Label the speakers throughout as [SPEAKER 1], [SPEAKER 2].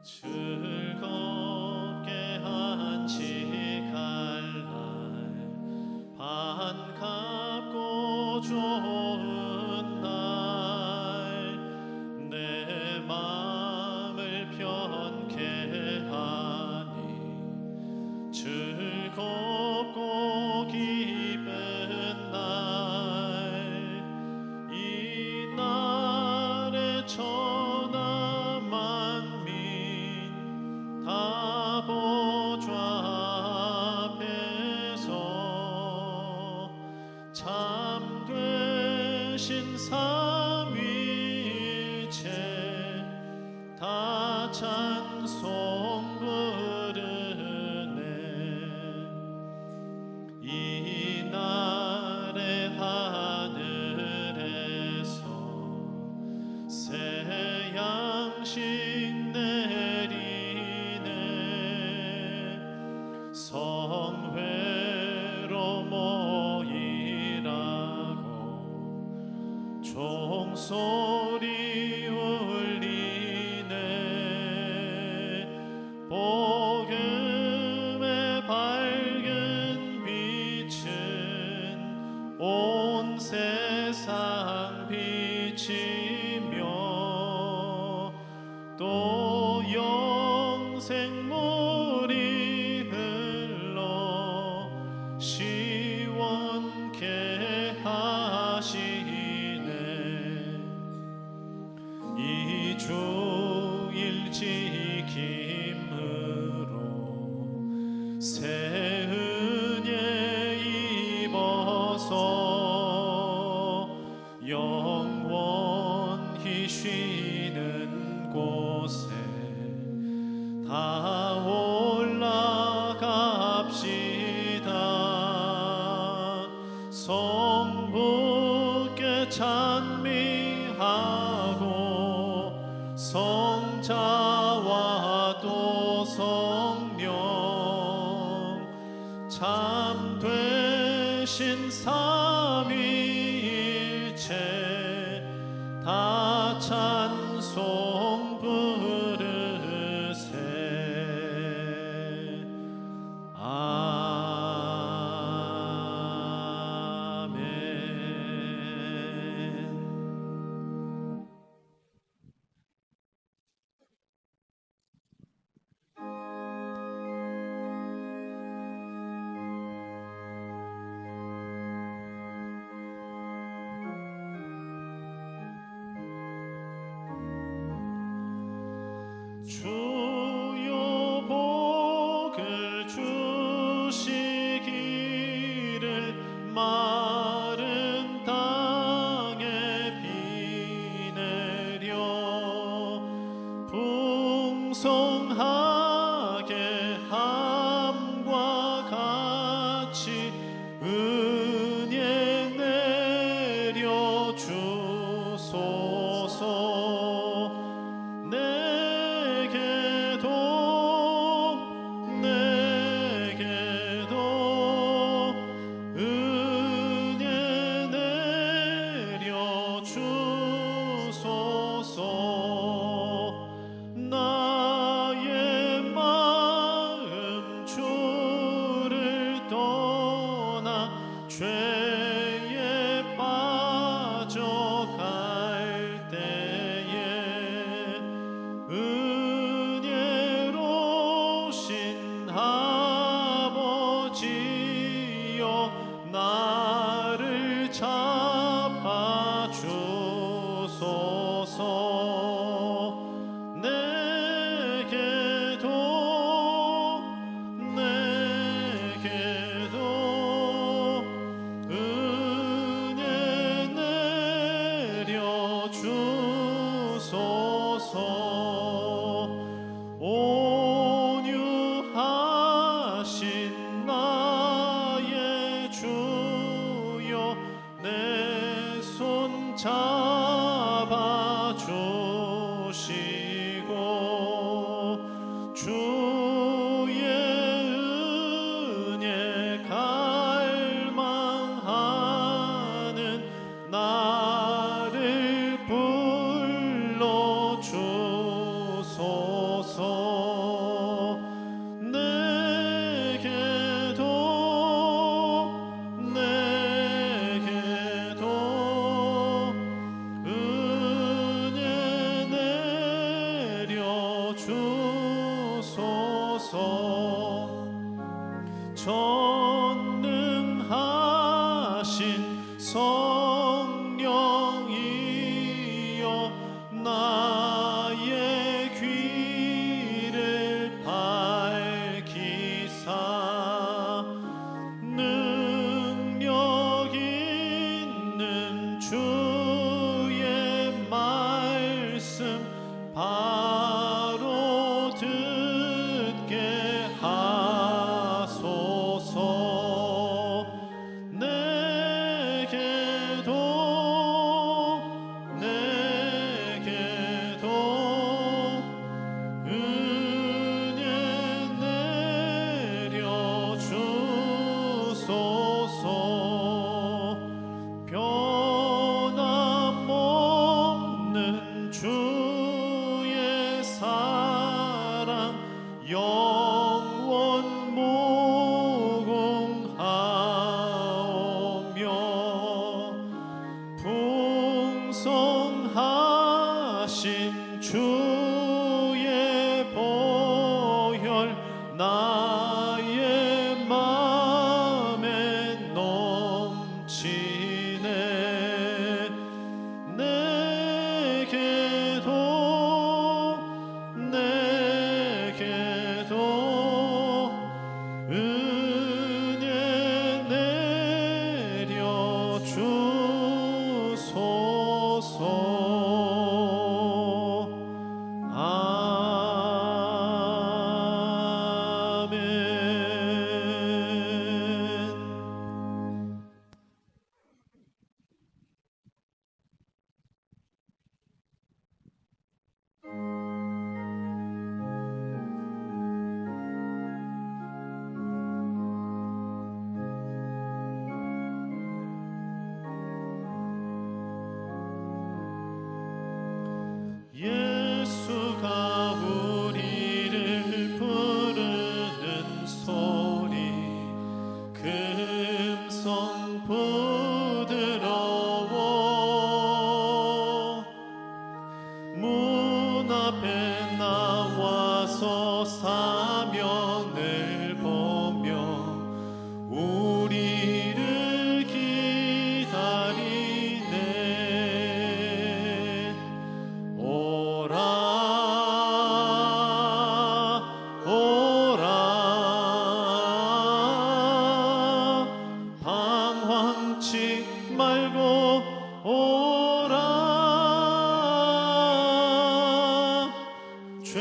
[SPEAKER 1] 즐겁게 한치갈 날 반갑고 좋은 날 내 맘을 편케 하니 즐겁고 기쁜 날 이 날에 천하 만민 다 보좌 앞에서 참 되신 삼위일체 다 찬송 부르네. 이 날에 하늘에서 새 양식 내리네. 성회로 모이라고 종소리 울리네. 복음의 밝은 빛은 온 세상 비치며 또 영생물이 흘러 시원케 하시네. 이 주일 지킴으로 새 은혜 입어서 영원히 쉬는 곳에 다 올라갑시다. 성부께 찬미하고 성자와 또 성령 참 되신 삼위일체 다 찬송 부르세. 아멘. 주여 복을 주시기를 마른 땅에 비 내려 풍성하게 함과 같이 은혜 내려 주소서. 내게도 은혜 내려 주소서. 나의 마음 주를 떠나 죄에 빠져갈 때에 은혜로우신 아버지여 나를 잡아주소서. 내게도 은혜 내려 주소서. 온유하신 나의 주여 내 손 잡아주시고 주의 은혜 갈망하는 나를 불러주 나의 귀를 밝히사 능력 있는 주의 말씀 바로 듣게 하소서. 내게도 은혜 내려 주소서. 변함없는 주의 사랑 영원 무궁하오며 풍성하신 주의 보혈 나의 맘에 넘치네. 내게도 은혜 내려 주소서. 아멘. 예수가 우리를 부르는 소리 금성 부드러워. 문 앞에 나와서 사면을 보며 우리를 기다리네. 오라 방황치 말고 오라. 죄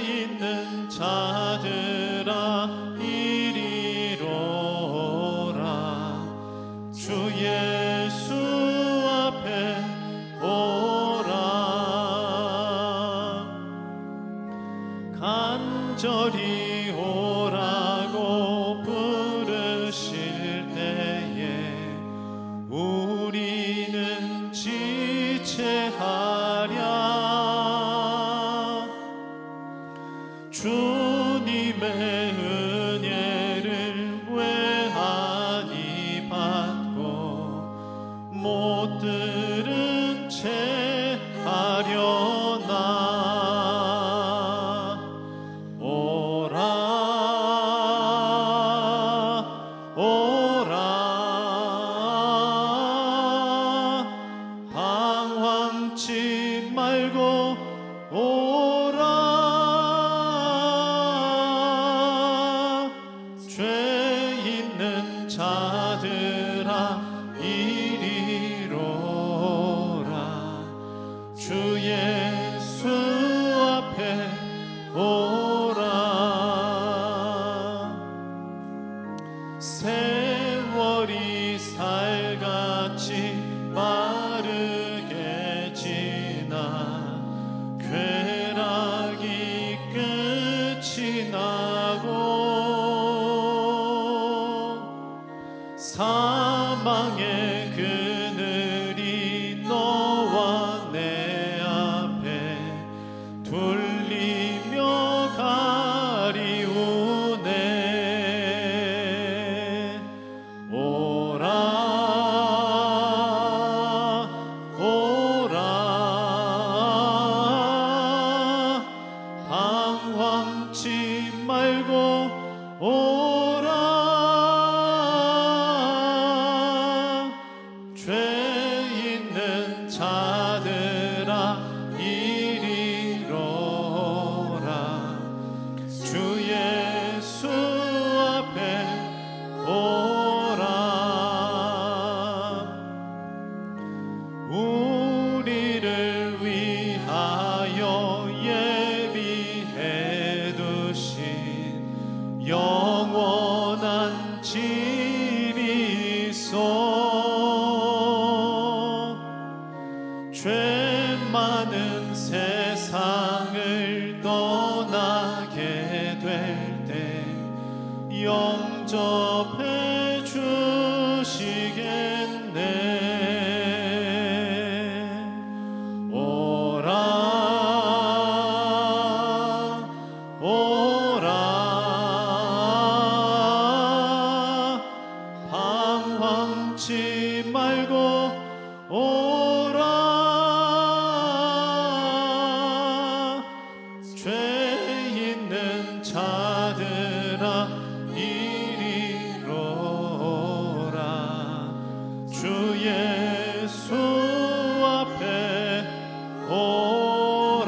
[SPEAKER 1] 있는 자들아 이리로 오라. 주 예수 앞에 오라. 간절히 오라고 부르실 때에 우리는 지체하랴. 주님의 은혜를 외하니 받고 못 들은 채 하려나. 오라 방황치 말고 오라. 죄 있는 자들아 이리로 오라. 주 예수 앞에 오라. 세월이 살같이 빠르게 지나 쾌락이 끝이 나고 사망의 그늘이 너와 내 앞에 나는 세상을 떠나게 될 때 영접해 주시겠네. 오라 오라 방황치 말고 오라. 죄 있는 자들아 이리로라. 주 예수 앞에 오라.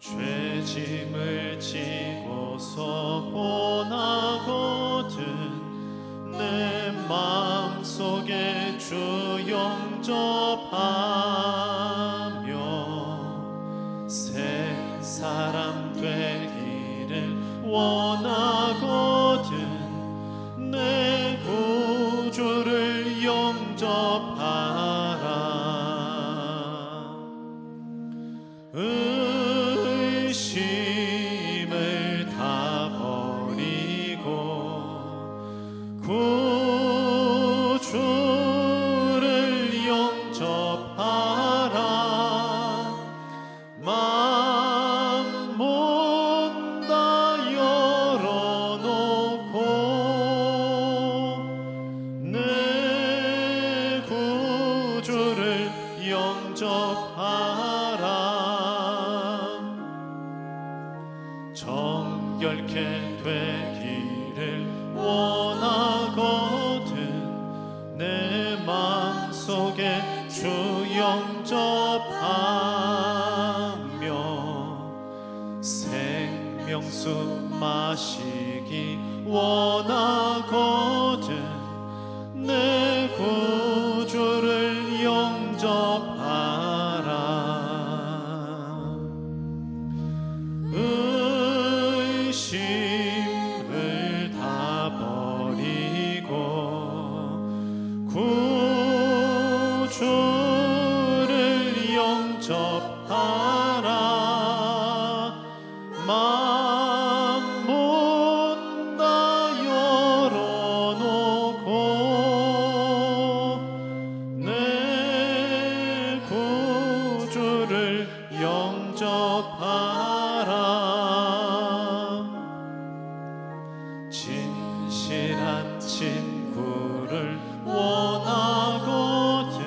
[SPEAKER 1] 죄짐을 지고서 원하거든 내 마음속에 주 영접하며 새 사람 되기를 원하거든 내 구주를 영접하라. 의심을 다 버리고 구주를 영접하라. 만문 다 열어놓고 내 구주를 영접하라. 정결케 되기를 원하거든 내 마음속에 주 영접하며 생명수 마시기 원하거든 내 구주를 영접하라. 의심을 다 버리고 구주를 영접하라. 만문 다 열어놓고 내 구주를 영접하라. 진실한 친구를 원하거든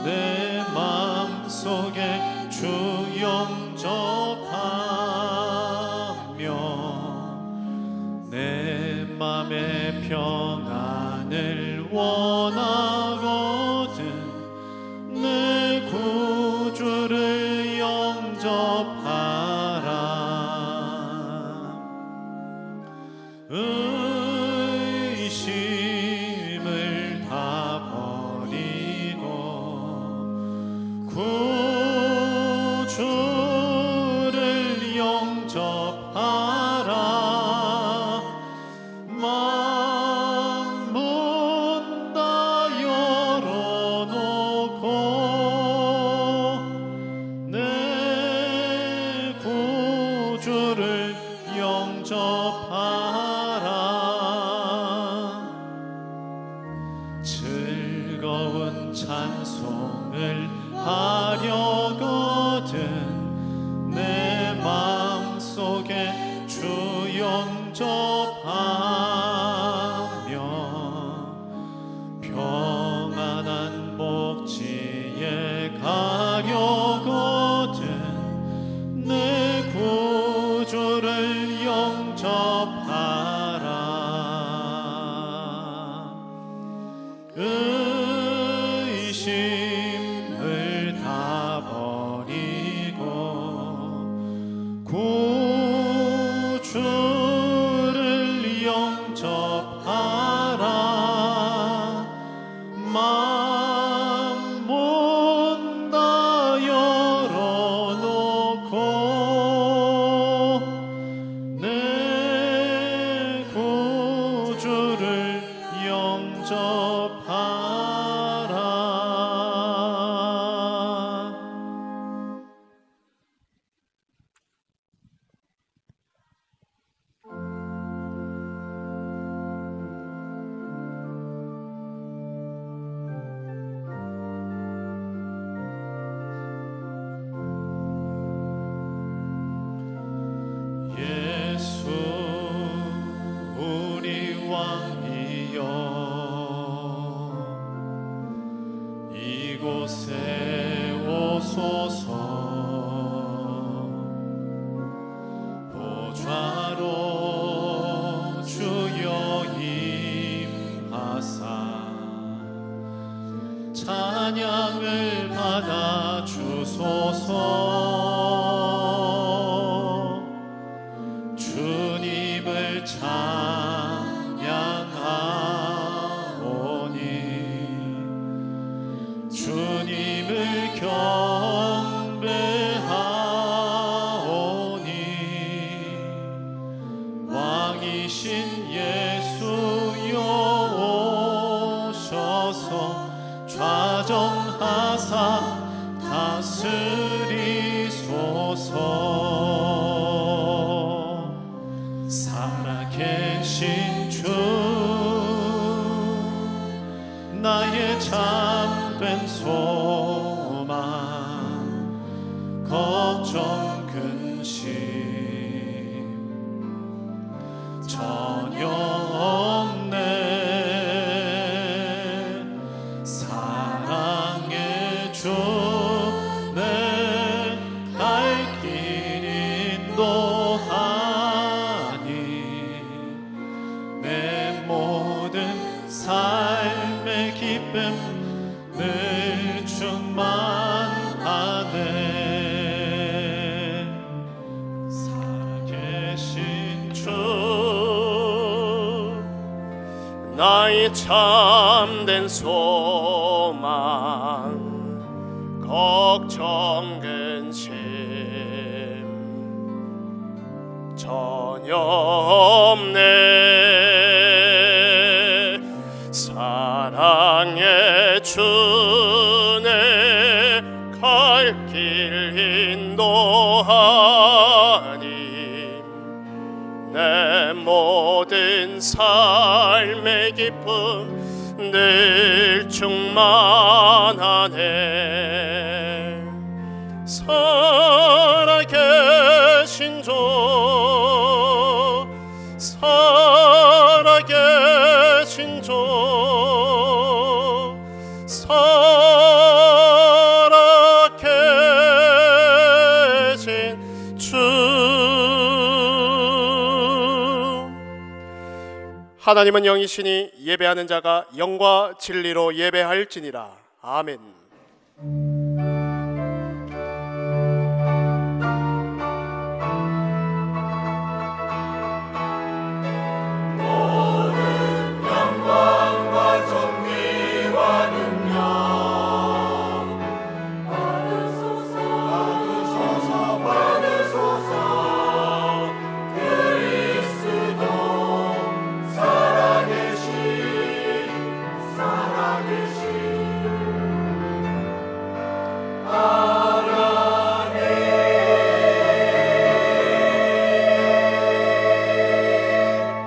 [SPEAKER 1] 내 마음속에 주 영접하며 내 맘의 평안을 원하거든 내 구주를 영접하라. 의심을 다 버리고 구주를 영접하라. 만문 다 열어놓고 내 구주를 영접하라. 즐거운 찬송을 하려거든 내 마음속에 주 영접하며 평안한 복지에 가려거든 내 구주를 영접하라. 의심을 다 버리고 구주를 찬양하오니 주님을 경배하오니 왕이신 예수여 오셔서 좌정하사 다스리소서. 살아계신 주 나의 참된 소망 걱정 근심 전혀 없네. 사랑의 주 내 갈 길 인도하니 내 모든 삶의 기쁨 늘 충만하네. 살아계신 주
[SPEAKER 2] 나의 참된 소망 걱정 근심 전혀 없네. 사랑의 주 내 갈 길 인도하니 내 모든 삶의 기쁨 늘 충만하네. 살아계신 주 살아계신 주 살아계신 주. 하나님은 영이시니 예배하는 자가 영과 진리로 예배할지니라. 아멘.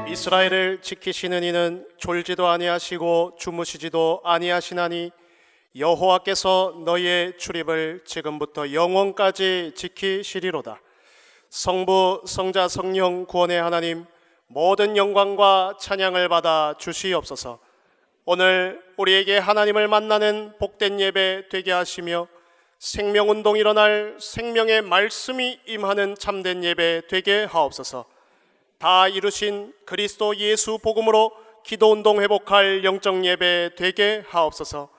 [SPEAKER 2] 이스라엘을 지키시는 이는 졸지도 아니하시고 주무시지도 아니하시나니 여호와께서 너희의 출입을 지금부터 영원까지 지키시리로다. 성부 성자 성령 구원의 하나님, 모든 영광과 찬양을 받아 주시옵소서. 오늘 우리에게 하나님을 만나는 복된 예배 되게 하시며 생명운동 일어날 생명의 말씀이 임하는 참된 예배 되게 하옵소서. 다 이루신 그리스도 예수 복음으로 기도운동 회복할 영적 예배 되게 하옵소서.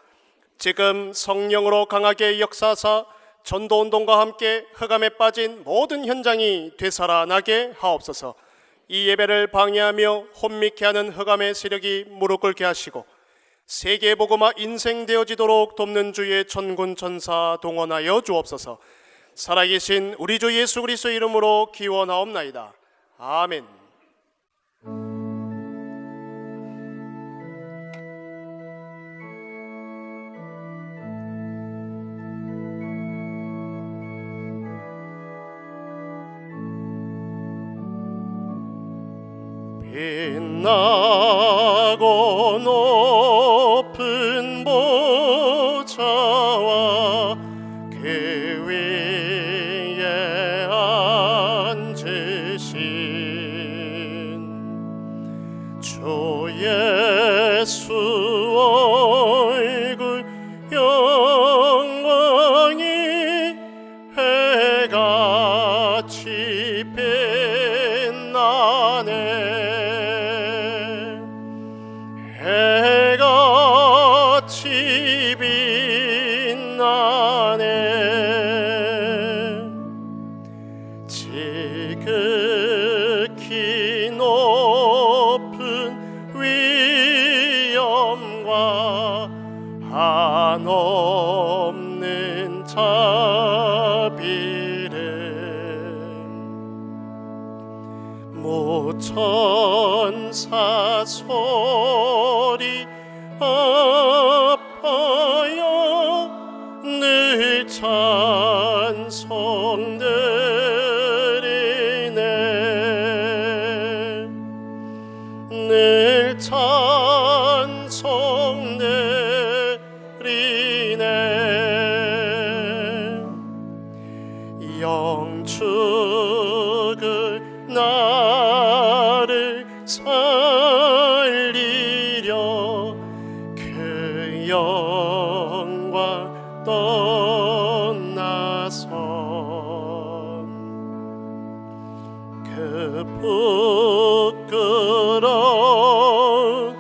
[SPEAKER 2] 지금 성령으로 강하게 역사하사 전도운동과 함께 흑암에 빠진 모든 현장이 되살아나게 하옵소서. 이 예배를 방해하며 혼미케 하는 흑암의 세력이 무릎 꿇게 하시고 세계 복음화 인생되어지도록 돕는 주의 천군 천사 동원하여 주옵소서. 살아계신 우리 주 예수 그리스도의 이름으로 기원하옵나이다. 아멘. 빛나고 높은 보좌와 그 위에 앉으신 주 예수 얼굴 영광이 해같이 빛나네. 해같이 빛나네. 지극히 높은 위엄과 한없는 자비를 무천사 소리 아파요 늘 찬송드리네 늘 찬송드리네 영축을 나를 살리려 그 영광 떠나서 그 부끄러운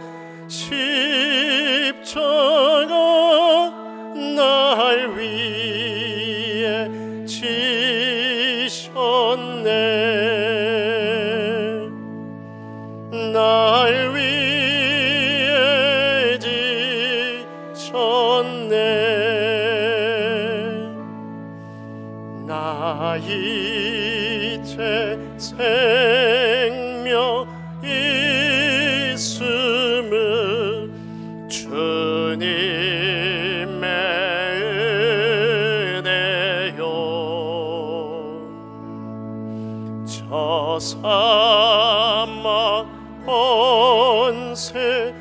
[SPEAKER 2] 십자가 날 위해 지셨네 날 위해 지셨네 나 이제 생명 있음을 주님의 은혜요 저 사막 권세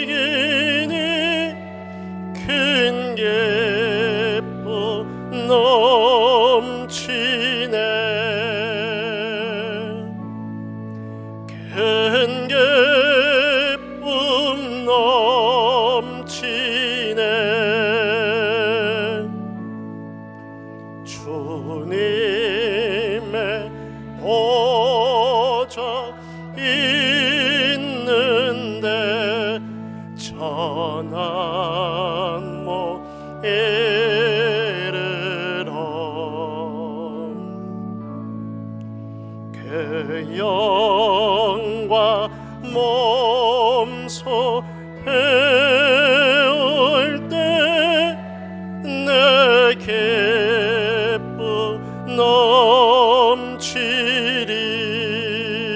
[SPEAKER 2] 이기니 큰 기쁨 넘치네 큰 기쁨 넘치네 주님의 보좌 있는데 전한 못 이르러 그 영과 몸소 배울 때 내 기쁨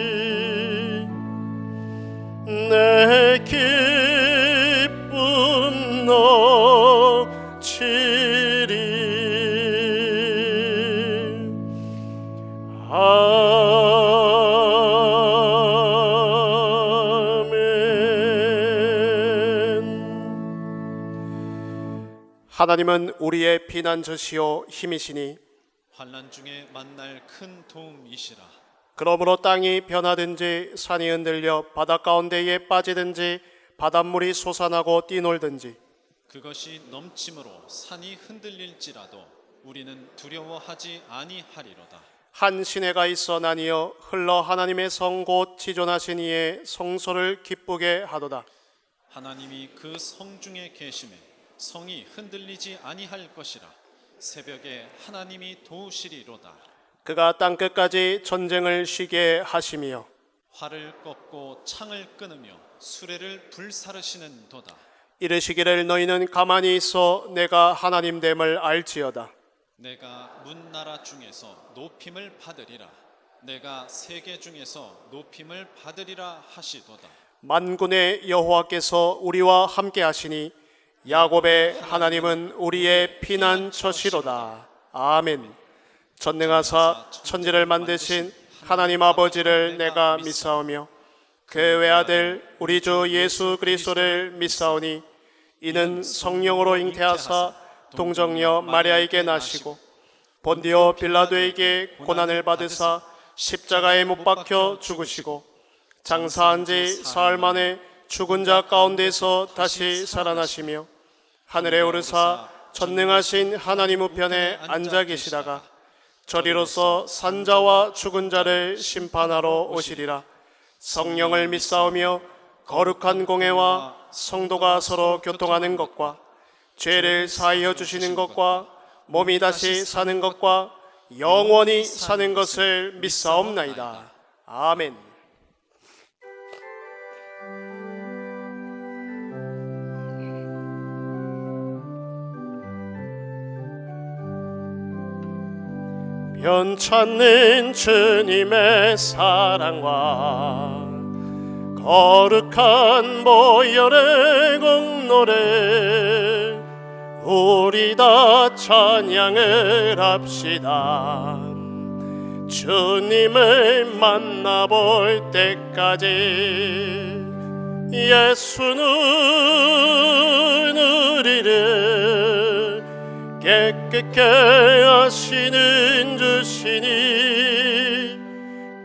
[SPEAKER 2] 넘치리 내 기쁨 넘치리 하나님은 우리의 피난처시요 힘이시니
[SPEAKER 1] 환난 중에 만날 큰 도움이시라.
[SPEAKER 2] 그러므로 땅이 변하든지 산이 흔들려 바다 가운데에 빠지든지 바닷물이 솟아나고 뛰놀든지
[SPEAKER 1] 그것이 넘침으로 산이 흔들릴지라도 우리는 두려워하지 아니하리로다.
[SPEAKER 2] 한 시내가 있어 나뉘어 흘러 하나님의 성 곧 지존하신 이의 성소를 기쁘게 하도다.
[SPEAKER 1] 하나님이 그 성 중에 계심에 성이 흔들리지 아니할 것이라. 새벽에 하나님이 도우시리로다.
[SPEAKER 2] 그가 땅끝까지 전쟁을 쉬게 하시며
[SPEAKER 1] 활을 꺾고 창을 끊으며 수레를 불사르시는 도다.
[SPEAKER 2] 이르시기를 너희는 가만히 있어 내가 하나님 됨을 알지어다.
[SPEAKER 1] 내가 문나라 중에서 높임을 받으리라. 내가 세계 중에서 높임을 받으리라 하시도다.
[SPEAKER 2] 만군의 여호와께서 우리와 함께 하시니 야곱의 하나님은 우리의 피난처시로다. 아멘. 전능하사 천지를 만드신 하나님 아버지를 내가 믿사오며 그 외아들 우리 주 예수 그리스도를 믿사오니 이는 성령으로 잉태하사 동정녀 마리아에게 나시고 본디오 빌라도에게 고난을 받으사 십자가에 못 박혀 죽으시고 장사한 지 사흘 만에 죽은 자 가운데서 다시 살아나시며 하늘에 오르사 전능하신 하나님 우편에 앉아 계시다가 저리로서 산자와 죽은 자를 심판하러 오시리라. 성령을 믿사오며 거룩한 공회와 성도가 서로 교통하는 것과 죄를 사하여 주시는 것과 몸이 다시 사는 것과 영원히 사는 것을 믿사옵나이다. 아멘. 변찮는 주님의 사랑과 거룩한 보혈의 공로를 우리 다 찬양을 합시다. 주님을 만나볼 때까지 예수는 우리를 깨끗게 하시는 주시니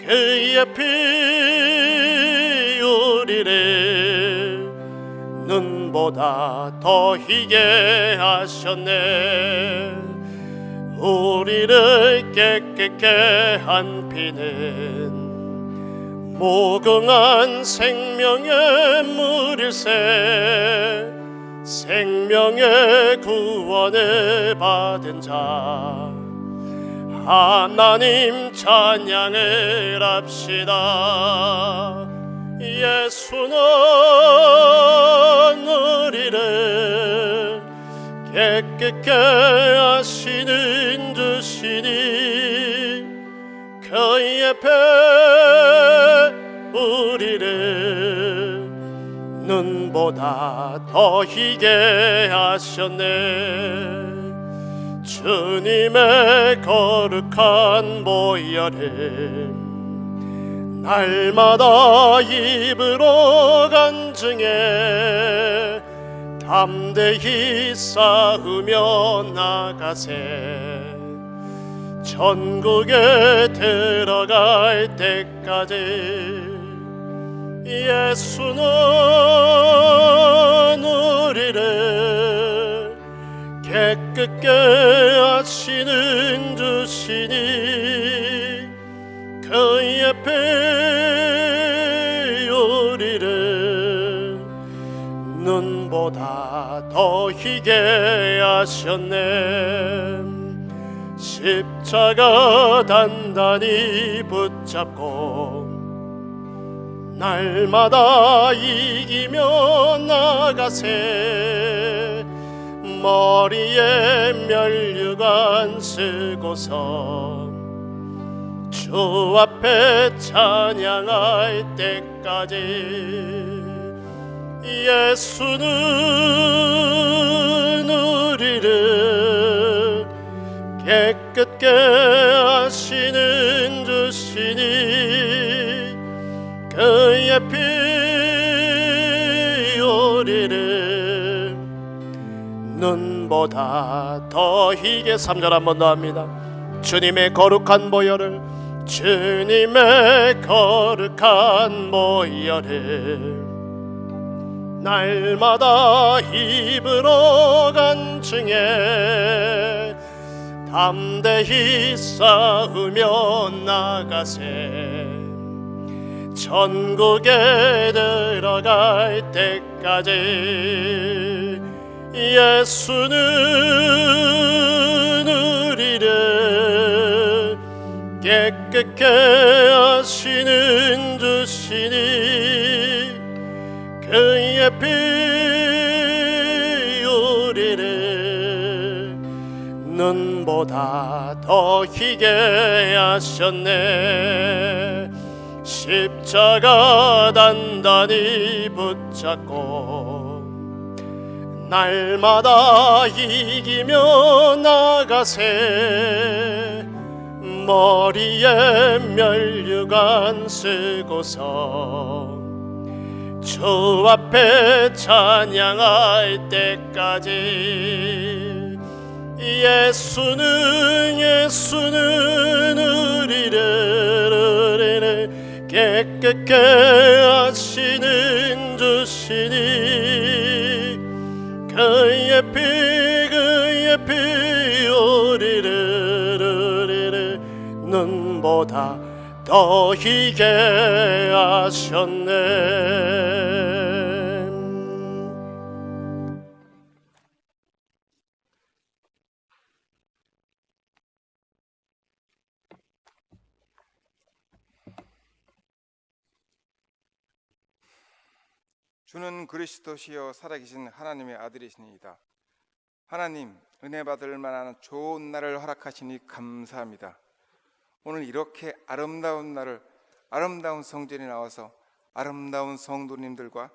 [SPEAKER 2] 그의 피 우리를 눈보다 더 희게 하셨네. 우리를 깨끗게 한 피는 무궁한 생명의 물일세. 생명의 구원을 받은 자 하나님 찬양을 합시다. 예수는 우리를 깨끗게 하시는 주시니 그의 배 우리를 눈보다 더 희게 하셨네. 주님의 거룩한 보혈을 날마다 입으로 간증해 담대히 쌓으며 나가세. 천국에 들어갈 때까지 예수는 우리를 깨끗게 하시는 주시니 그의 피 우리를 눈보다 더 희게 하셨네. 십자가 단단히 붙잡고 날마다 이기며 나가세. 머리에 면류관 쓰고서 주 앞에 찬양할 때까지 예수는 우리를 깨끗게 하시는 주시니 그의 피 우리를 눈보다 더 희게. 3절 한 번 더 합니다. 주님의 거룩한 보혈을 주님의 거룩한 보혈을 날마다 입으로 간증해 담대히 쌓으며 나가세. 천국에 들어갈 때까지 예수는 우리를 깨끗게 하시는 주시니 그의 피 우리를 눈보다 더 희게 하셨네. 십자가 단단히 붙잡고 날마다 이기며 나가세. 머리에 면류관 쓰고서 주 앞에 찬양할 때까지 예수는 우리를 깨끗게 하시는 주시니 그의 피 우리를 눈보다 더 희게 하셨네.
[SPEAKER 3] 주는 그리스도시요 살아계신 하나님의 아들이시니이다. 하나님, 은혜 받을 만한 좋은 날을 허락하시니 감사합니다. 오늘 이렇게 아름다운 날을 아름다운 성전에 나와서 아름다운 성도님들과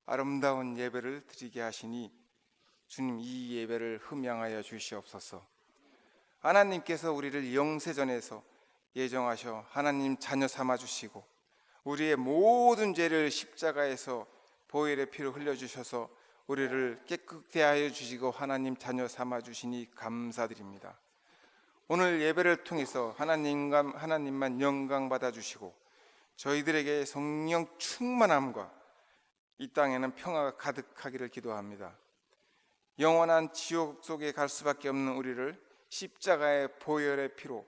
[SPEAKER 3] 아름다운 예배를 드리게 하시니 주님, 이 예배를 흠양하여 주시옵소서. 하나님께서 우리를 영세전에서 예정하셔 하나님 자녀 삼아 주시고 우리의 모든 죄를 십자가에서 보혈의 피로 흘려주셔서 우리를 깨끗게 하여 주시고 하나님 자녀 삼아 주시니 감사드립니다. 오늘 예배를 통해서 하나님만 영광 받아 주시고 저희들에게 성령 충만함과 이 땅에는 평화가 가득하기를 기도합니다. 영원한 지옥 속에 갈 수밖에 없는 우리를 십자가의 보혈의 피로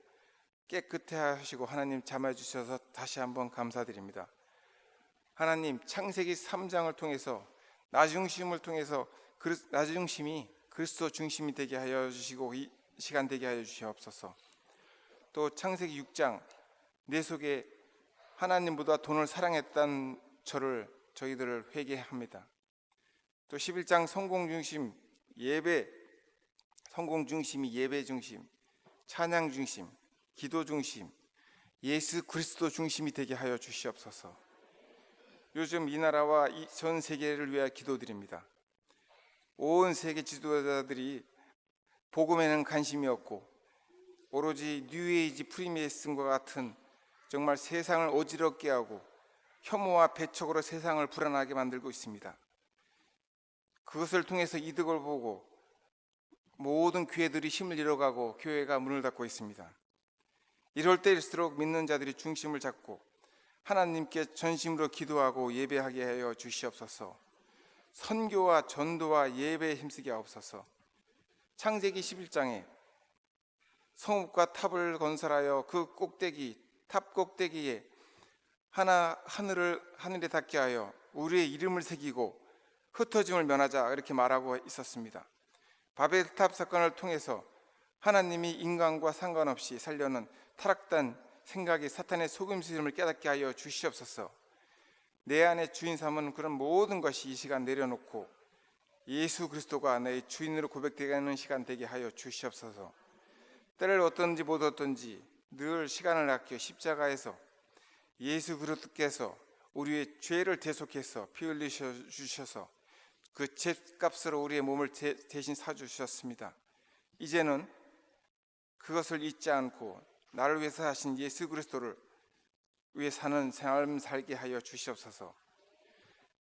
[SPEAKER 3] 깨끗해 하시고 하나님 잠아 주셔서 다시 한번 감사드립니다. 하나님, 창세기 3장을 통해서 나 중심을 통해서 나 중심이 그리스도 중심이 되게 하여 주시고 이 시간 되게 하여 주시옵소서. 또 창세기 6장 내 속에 하나님보다 돈을 사랑했던 저희들을 회개합니다. 또 11장 성공 중심 예배, 성공 중심이 예배 중심, 찬양 중심, 기도 중심, 예수 그리스도 중심이 되게 하여 주시옵소서. 요즘 이 나라와 전 세계를 위하여 기도드립니다. 온 세계 지도자들이 복음에는 관심이 없고 오로지 뉴에이지 프리메이슨과 같은 정말 세상을 어지럽게 하고 혐오와 배척으로 세상을 불안하게 만들고 있습니다. 그것을 통해서 이득을 보고 모든 교회들이 힘을 잃어가고 교회가 문을 닫고 있습니다. 이럴 때일수록 믿는 자들이 중심을 잡고 하나님께 전심으로 기도하고 예배하게 하여 주시옵소서. 선교와 전도와 예배에 힘쓰게 하옵소서. 창세기 11장에 성읍과 탑을 건설하여 그 탑 꼭대기에 하늘에 닿게 하여 우리의 이름을 새기고 흩어짐을 면하자 이렇게 말하고 있었습니다. 바벨탑 사건을 통해서 하나님이 인간과 상관없이 살려는 타락된 생각이 사탄의 속임수임을 깨닫게 하여 주시옵소서. 내 안에 주인 삼은 그런 모든 것이 이 시간 내려놓고 예수 그리스도가 내 주인으로 고백되는 시간 되게 하여 주시옵소서. 때를 얻든지 못 얻든지 늘 시간을 아껴 십자가에서 예수 그리스도께서 우리의 죄를 대속해서 피 흘리셔 주셔서 그 죄값으로 우리의 몸을 대신 사주셨습니다. 이제는 그것을 잊지 않고 나를 위해서 하신 예수 그리스도를 위해 사는 삶 살게 하여 주시옵소서.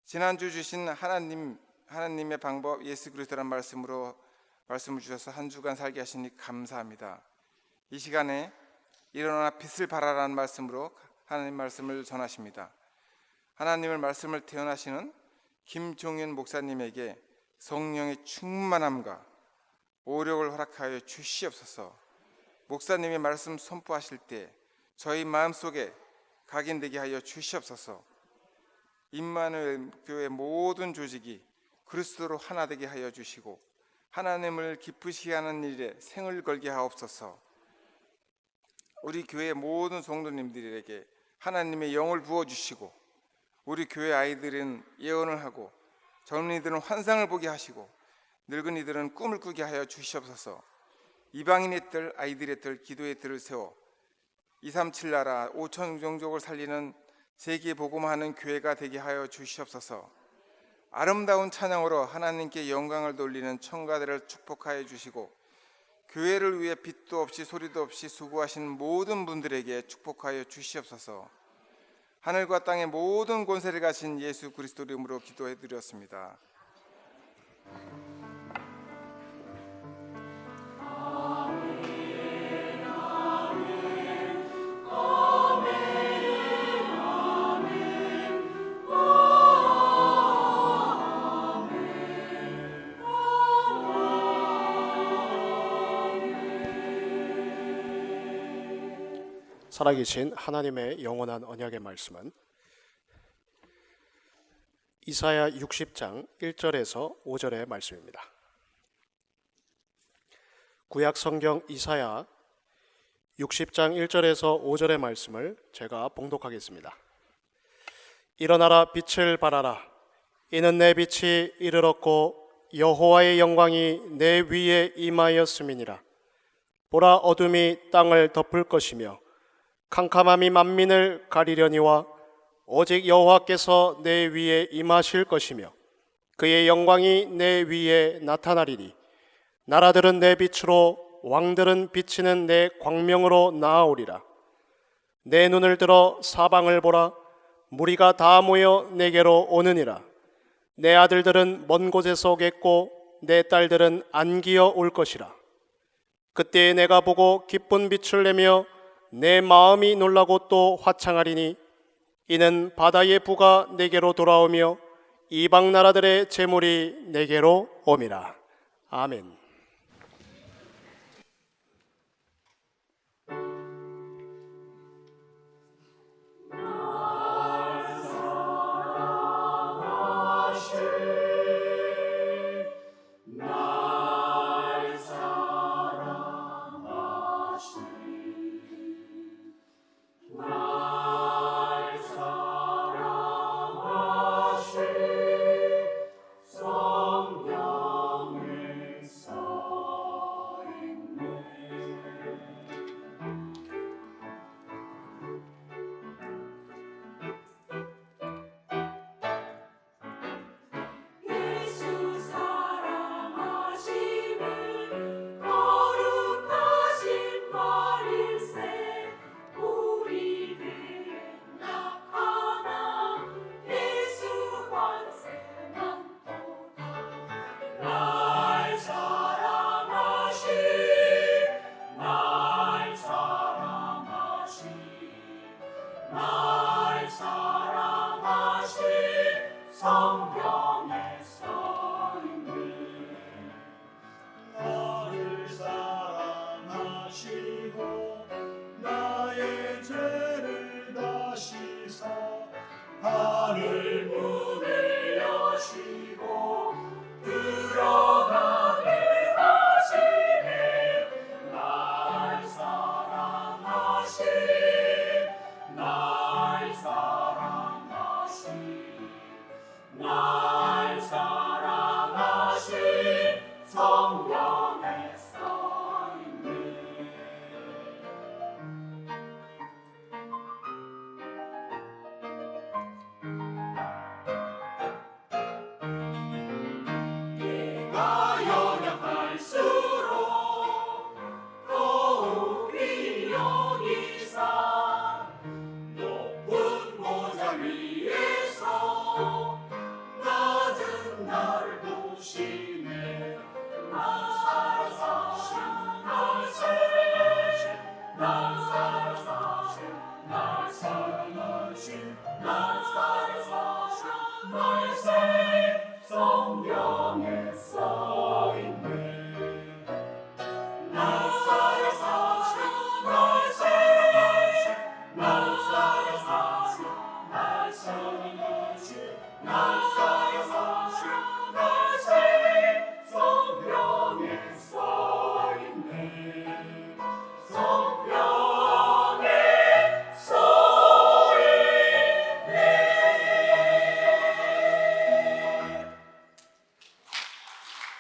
[SPEAKER 3] 지난주 주신 하나님의 방법 예수 그리스도란 말씀을 주셔서 한 주간 살게 하시니 감사합니다. 이 시간에 일어나 빛을 발하라는 말씀으로 하나님 말씀을 전하십니다. 하나님의 말씀을 태어나시는 김종현 목사님에게 성령의 충만함과 오력을 허락하여 주시옵소서. 목사님의 말씀 선포하실 때 저희 마음속에 각인되게 하여 주시옵소서. 임마누엘 교회 모든 조직이 그리스도로 하나 되게 하여 주시고 하나님을 기쁘시게 하는 일에 생을 걸게 하옵소서. 우리 교회 모든 성도님들에게 하나님의 영을 부어주시고 우리 교회 아이들은 예언을 하고 젊은이들은 환상을 보게 하시고 늙은이들은 꿈을 꾸게 하여 주시옵소서. 이방인의 뜰, 아이들의 뜰, 기도의 뜰을 세워 237 나라 5천 종족을 살리는 세계 복음하는 교회가 되게 하여 주시옵소서. 아름다운 찬양으로 하나님께 영광을 돌리는 청가들을 축복하여 주시고 교회를 위해 빛도 없이 소리도 없이 수고하신 모든 분들에게 축복하여 주시옵소서. 하늘과 땅의 모든 권세를 가진 예수 그리스도 이름으로 기도해 드렸습니다.
[SPEAKER 2] 살아계신 하나님의 영원한 언약의 말씀은 이사야 60장 1절에서 5절의 말씀입니다. 구약 성경 이사야 60장 1절에서 5절의 말씀을 제가 봉독하겠습니다. 일어나라 빛을 발하라 이는 내 빛이 이르렀고 여호와의 영광이 내 위에 임하였음이니라. 보라, 어둠이 땅을 덮을 것이며 캄캄함이 만민을 가리려니와 오직 여호와께서 내 위에 임하실 것이며 그의 영광이 내 위에 나타나리니 나라들은 내 빛으로 왕들은 비치는 내 광명으로 나아오리라. 내 눈을 들어 사방을 보라. 무리가 다 모여 내게로 오느니라. 내 아들들은 먼 곳에서 오겠고 내 딸들은 안기어 올 것이라. 그때에 내가 보고 기쁜 빛을 내며 내 마음이 놀라고 또 화창하리니 이는 바다의 부가 내게로 돌아오며 이방 나라들의 재물이 내게로 옴이라. 아멘.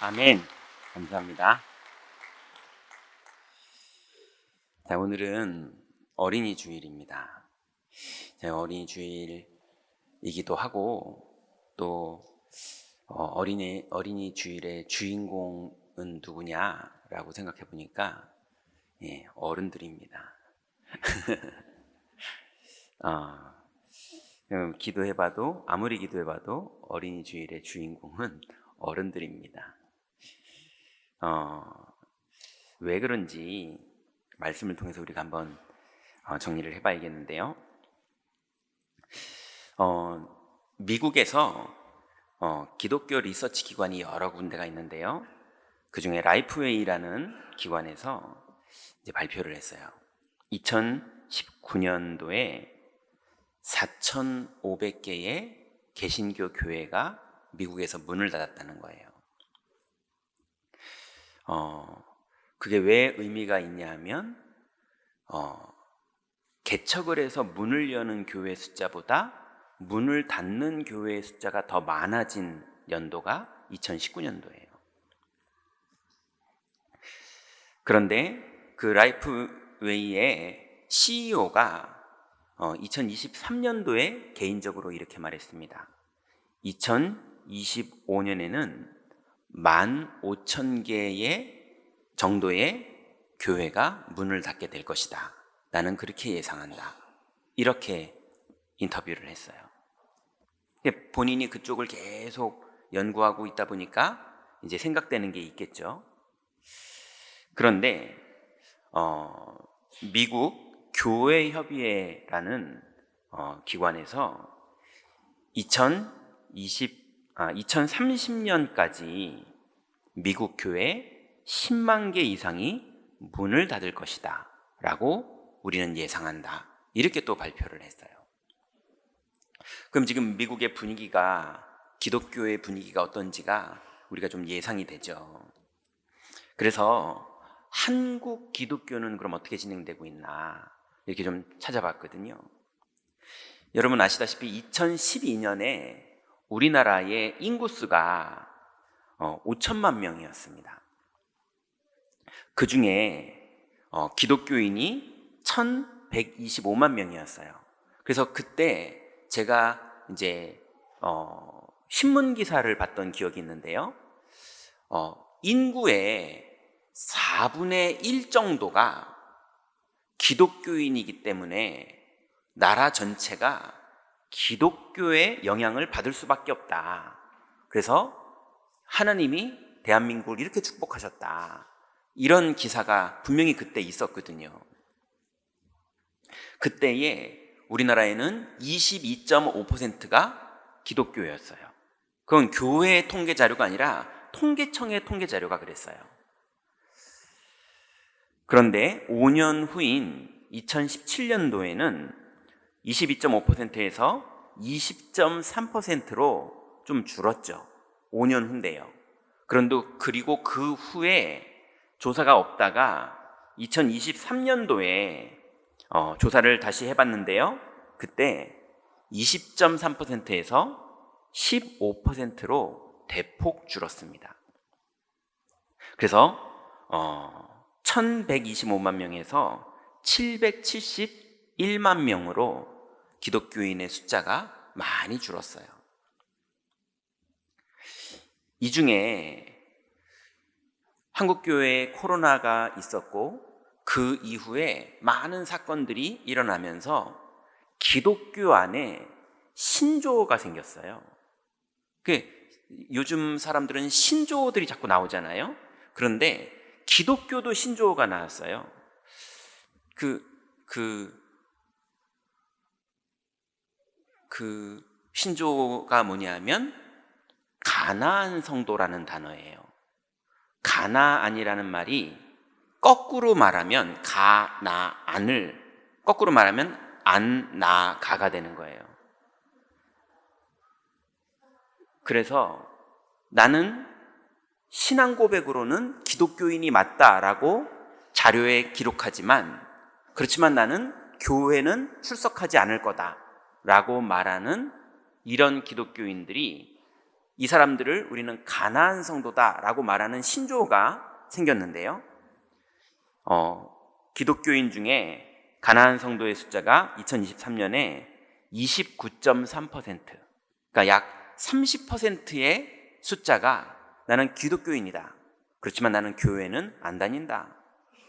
[SPEAKER 4] 아멘. 감사합니다. 자, 오늘은 어린이 주일입니다. 어린이 주일이기도 하고 또 어린이 주일의 주인공은 누구냐라고 생각해 보니까 어른들입니다. 아무리 기도해봐도 어린이 주일의 주인공은 어른들입니다. 왜 그런지 말씀을 통해서 우리가 한번 정리를 해봐야겠는데요. 미국에서 기독교 리서치 기관이 여러 군데가 있는데요. 그 중에 라이프웨이라는 기관에서 이제 발표를 했어요. 2019년도에 4,500개의 개신교 교회가 미국에서 문을 닫았다는 거예요. 그게 왜 의미가 있냐 하면 개척을 해서 문을 여는 교회 숫자보다 문을 닫는 교회의 숫자가 더 많아진 연도가 2019년도예요. 그런데 그 라이프웨이의 CEO가 2023년도에 개인적으로 이렇게 말했습니다. 2025년에는 15,000개의 정도의 교회가 문을 닫게 될 것이다. 나는 그렇게 예상한다. 이렇게 인터뷰를 했어요. 본인이 그쪽을 계속 연구하고 있다 보니까 이제 생각되는 게 있겠죠. 그런데 미국 교회협의회라는 기관에서 2030년까지 미국 교회 10만 개 이상이 문을 닫을 것이다 라고 우리는 예상한다, 이렇게 또 발표를 했어요. 그럼 지금 미국의 분위기가, 기독교의 분위기가 어떤지가 우리가 좀 예상이 되죠. 그래서 한국 기독교는 그럼 어떻게 진행되고 있나 이렇게 좀 찾아봤거든요. 여러분 아시다시피 2012년에 우리나라의 인구수가 5천만 명이었습니다. 그 중에 기독교인이 1,125만 명이었어요. 그래서 그때 제가 이제 신문 기사를 봤던 기억이 있는데요. 인구의 4분의 1 정도가 기독교인이기 때문에 나라 전체가 기독교의 영향을 받을 수밖에 없다. 그래서 하나님이 대한민국을 이렇게 축복하셨다. 이런 기사가 분명히 그때 있었거든요. 그때에 우리나라에는 22.5%가 기독교였어요. 그건 교회 통계 자료가 아니라 통계청의 통계 자료가 그랬어요. 그런데 5년 후인 2017년도에는 22.5%에서 20.3%로 좀 줄었죠. 5년 후인데요. 그리고 그 후에 조사가 없다가 2023년도에 조사를 다시 해봤는데요. 그때 20.3%에서 15%로 대폭 줄었습니다. 그래서 1,125만 명에서 771만 명으로 기독교인의 숫자가 많이 줄었어요. 이 중에 한국교회에 코로나가 있었고 그 이후에 많은 사건들이 일어나면서 기독교 안에 신조어가 생겼어요. 요즘 사람들은 신조어들이 자꾸 나오잖아요. 그런데 기독교도 신조어가 나왔어요. 그 신조어가 뭐냐면 가나안 성도라는 단어예요. 가나안이라는 말이 거꾸로 말하면 가나안을 거꾸로 말하면 안나가가 되는 거예요. 그래서 나는 신앙 고백으로는 기독교인이 맞다라고 자료에 기록하지만, 그렇지만 나는 교회는 출석하지 않을 거다라고 말하는 이런 기독교인들이, 이 사람들을 우리는 가나안 성도다라고 말하는 신조어가 생겼는데요. 기독교인 중에 가나안 성도의 숫자가 2023년에 29.3%, 그러니까 약 30%의 숫자가 나는 기독교인이다, 그렇지만 나는 교회는 안 다닌다,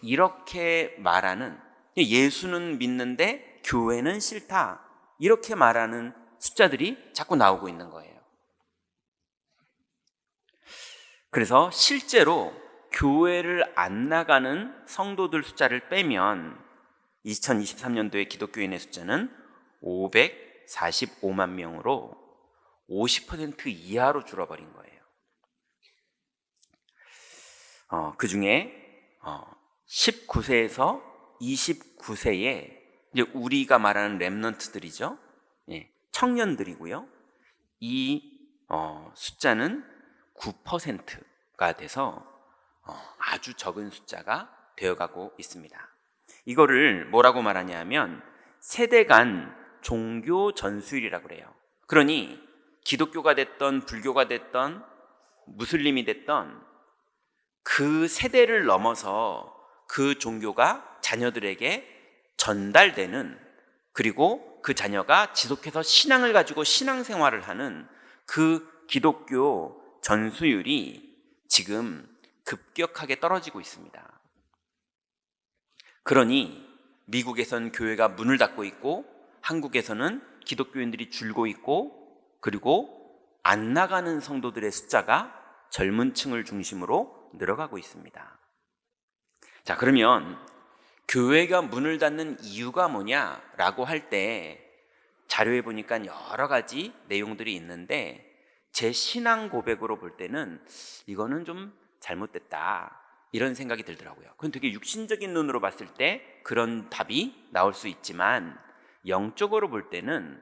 [SPEAKER 4] 이렇게 말하는, 예수는 믿는데 교회는 싫다, 이렇게 말하는 숫자들이 자꾸 나오고 있는 거예요. 그래서 실제로 교회를 안 나가는 성도들 숫자를 빼면 2023년도의 기독교인의 숫자는 545만 명으로 50% 이하로 줄어버린 거예요. 그 중에 19세에서 29세에 이제 우리가 말하는 렘넌트들이죠. 청년들이고요. 이 숫자는 9%가 돼서 아주 적은 숫자가 되어가고 있습니다. 이거를 뭐라고 말하냐면 세대 간 종교 전수율이라고 그래요. 그러니 기독교가 됐던 불교가 됐던 무슬림이 됐던 그 세대를 넘어서 그 종교가 자녀들에게 전달되는, 그리고 그 자녀가 지속해서 신앙을 가지고 신앙생활을 하는 그 기독교 전수율이 지금 급격하게 떨어지고 있습니다. 그러니 미국에선 교회가 문을 닫고 있고 한국에서는 기독교인들이 줄고 있고, 그리고 안 나가는 성도들의 숫자가 젊은 층을 중심으로 늘어가고 있습니다. 자, 그러면 교회가 문을 닫는 이유가 뭐냐라고 할 때 자료에 보니까 여러 가지 내용들이 있는데, 제 신앙 고백으로 볼 때는 이거는 좀 잘못됐다, 이런 생각이 들더라고요. 그건 되게 육신적인 눈으로 봤을 때 그런 답이 나올 수 있지만, 영적으로 볼 때는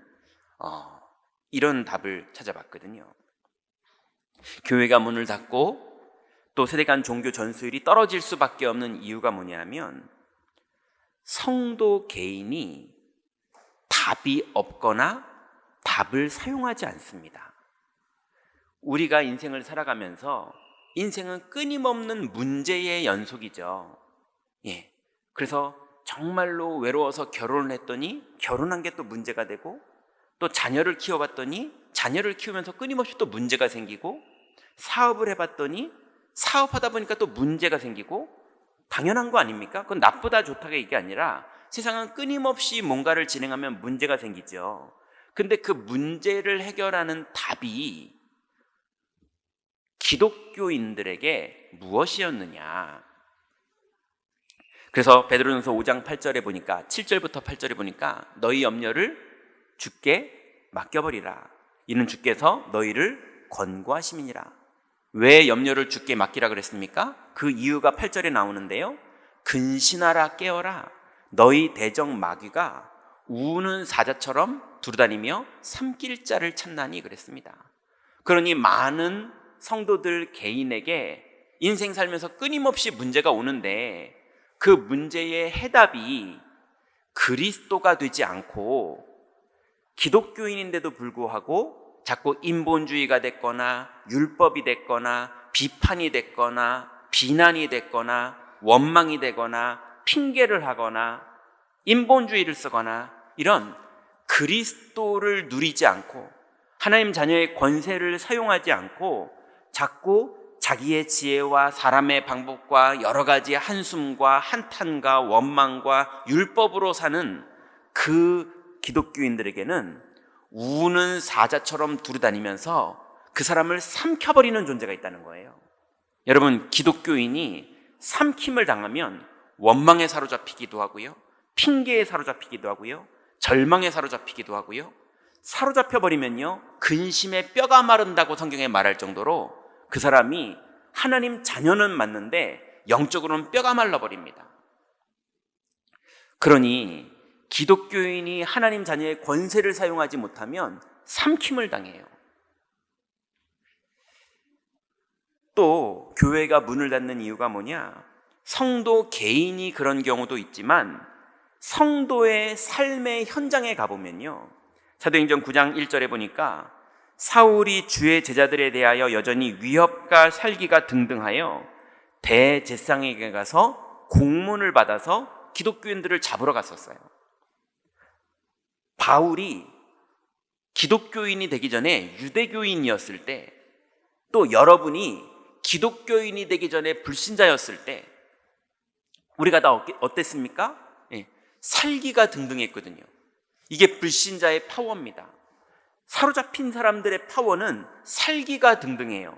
[SPEAKER 4] 이런 답을 찾아봤거든요. 교회가 문을 닫고 또 세대 간 종교 전수율이 떨어질 수밖에 없는 이유가 뭐냐면, 성도 개인이 답이 없거나 답을 사용하지 않습니다. 우리가 인생을 살아가면서 인생은 끊임없는 문제의 연속이죠. 예. 그래서 정말로 외로워서 결혼을 했더니 결혼한 게 또 문제가 되고, 또 자녀를 키워봤더니 자녀를 키우면서 끊임없이 또 문제가 생기고, 사업을 해봤더니 사업하다 보니까 또 문제가 생기고, 당연한 거 아닙니까? 그건 나쁘다 좋다가 이게 아니라 세상은 끊임없이 뭔가를 진행하면 문제가 생기죠. 근데 그 문제를 해결하는 답이 기독교인들에게 무엇이었느냐? 그래서 베드로전서 5장 8절에 보니까, 7절부터 8절에 보니까 너희 염려를 주께 맡겨버리라. 이는 주께서 너희를 권고하심이니라. 왜 염려를 주께 맡기라 그랬습니까? 그 이유가 8절에 나오는데요. 근신하라 깨어라. 너희 대적 마귀가 우는 사자처럼 두루다니며 삼킬 자를 찾나니 그랬습니다. 그러니 많은 성도들 개인에게 인생 살면서 끊임없이 문제가 오는데, 그 문제의 해답이 그리스도가 되지 않고 기독교인인데도 불구하고 자꾸 인본주의가 됐거나 율법이 됐거나 비판이 됐거나 비난이 됐거나 원망이 되거나 핑계를 하거나 인본주의를 쓰거나, 이런 그리스도를 누리지 않고 하나님 자녀의 권세를 사용하지 않고 자꾸 자기의 지혜와 사람의 방법과 여러 가지 한숨과 한탄과 원망과 율법으로 사는 그 기독교인들에게는 우는 사자처럼 두루다니면서 그 사람을 삼켜버리는 존재가 있다는 거예요. 여러분, 기독교인이 삼킴을 당하면 원망에 사로잡히기도 하고요, 핑계에 사로잡히기도 하고요, 절망에 사로잡히기도 하고요, 사로잡혀버리면요 근심에 뼈가 마른다고 성경에 말할 정도로 그 사람이 하나님 자녀는 맞는데 영적으로는 뼈가 말라버립니다. 그러니 기독교인이 하나님 자녀의 권세를 사용하지 못하면 삼킴을 당해요. 또 교회가 문을 닫는 이유가 뭐냐? 성도 개인이 그런 경우도 있지만 성도의 삶의 현장에 가보면요, 사도행전 9장 1절에 보니까 사울이 주의 제자들에 대하여 여전히 위협과 살기가 등등하여 대제사장에게 가서 공문을 받아서 기독교인들을 잡으러 갔었어요. 바울이 기독교인이 되기 전에 유대교인이었을 때, 또 여러분이 기독교인이 되기 전에 불신자였을 때 우리가 다 어땠습니까? 살기가 등등했거든요. 이게 불신자의 파워입니다. 사로잡힌 사람들의 파워는 살기가 등등해요.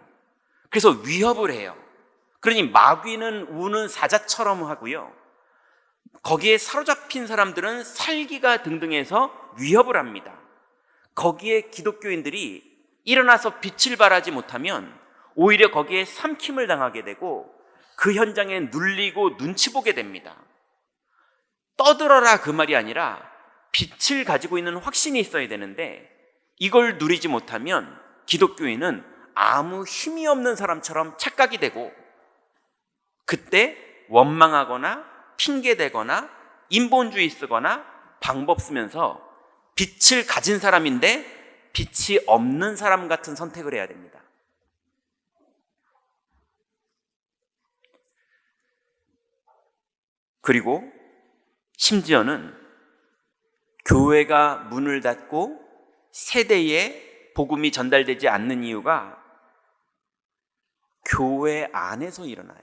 [SPEAKER 4] 그래서 위협을 해요. 그러니 마귀는 우는 사자처럼 하고요, 거기에 사로잡힌 사람들은 살기가 등등해서 위협을 합니다. 거기에 기독교인들이 일어나서 빛을 발하지 못하면 오히려 거기에 삼킴을 당하게 되고 그 현장에 눌리고 눈치 보게 됩니다. 떠들어라 그 말이 아니라 빛을 가지고 있는 확신이 있어야 되는데, 이걸 누리지 못하면 기독교인은 아무 힘이 없는 사람처럼 착각이 되고, 그때 원망하거나 핑계대거나 인본주의 쓰거나 방법 쓰면서 빛을 가진 사람인데 빛이 없는 사람 같은 선택을 해야 됩니다. 그리고 심지어는 교회가 문을 닫고 세대에 복음이 전달되지 않는 이유가 교회 안에서 일어나요.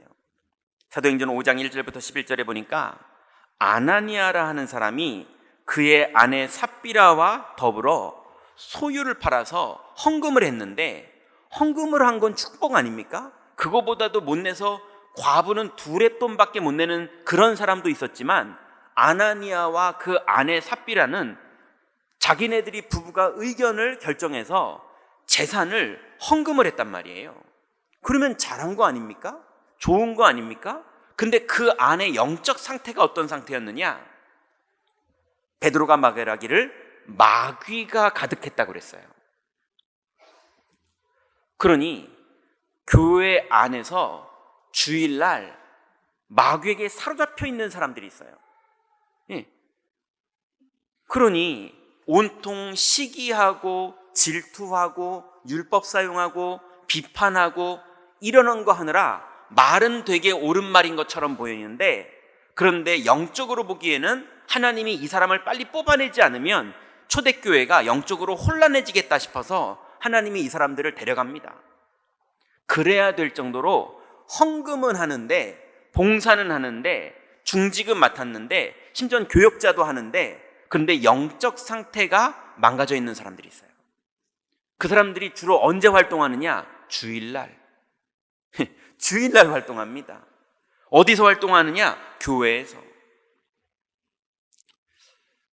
[SPEAKER 4] 사도행전 5장 1절부터 11절에 보니까 아나니아라 하는 사람이 그의 아내 삽비라와 더불어 소유를 팔아서 헌금을 했는데, 헌금을 한 건 축복 아닙니까? 그거보다도 못 내서 과부는 둘의 돈밖에 못 내는 그런 사람도 있었지만, 아나니아와 그 아내 삽비라는 자기네들이 부부가 의견을 결정해서 재산을 헌금을 했단 말이에요. 그러면 잘한 거 아닙니까? 좋은 거 아닙니까? 근데 그 안에 영적 상태가 어떤 상태였느냐? 베드로가 말하기를 마귀가 가득했다고 그랬어요. 그러니 교회 안에서 주일날 마귀에게 사로잡혀 있는 사람들이 있어요. 예. 그러니 온통 시기하고 질투하고 율법 사용하고 비판하고 이러는 거 하느라 말은 되게 옳은 말인 것처럼 보이는데, 그런데 영적으로 보기에는 하나님이 이 사람을 빨리 뽑아내지 않으면 초대교회가 영적으로 혼란해지겠다 싶어서 하나님이 이 사람들을 데려갑니다. 그래야 될 정도로 헌금은 하는데, 봉사는 하는데, 중직은 맡았는데, 심지어 교역자도 하는데, 그런데 영적 상태가 망가져 있는 사람들이 있어요. 그 사람들이 주로 언제 활동하느냐? 주일날. 주일날 활동합니다. 어디서 활동하느냐? 교회에서.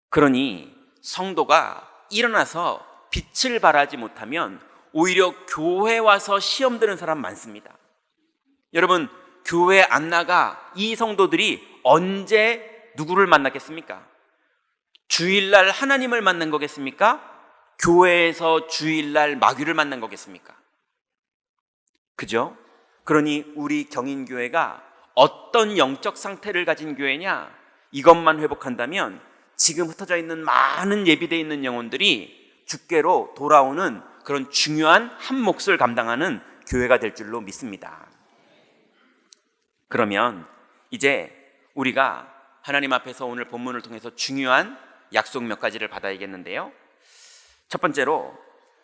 [SPEAKER 4] 그러니 성도가 일어나서 빛을 발하지 못하면 오히려 교회 와서 시험 드는 사람 많습니다. 여러분, 교회 안 나가 이 성도들이 언제 누구를 만났겠습니까? 주일날 하나님을 만난 거겠습니까? 교회에서 주일날 마귀를 만난 거겠습니까? 그죠? 그러니 우리 경인교회가 어떤 영적 상태를 가진 교회냐? 이것만 회복한다면 지금 흩어져 있는 많은 예비되어 있는 영혼들이 주께로 돌아오는 그런 중요한 한 몫을 감당하는 교회가 될 줄로 믿습니다. 그러면 이제 우리가 하나님 앞에서 오늘 본문을 통해서 중요한 약속 몇 가지를 받아야겠는데요. 첫 번째로,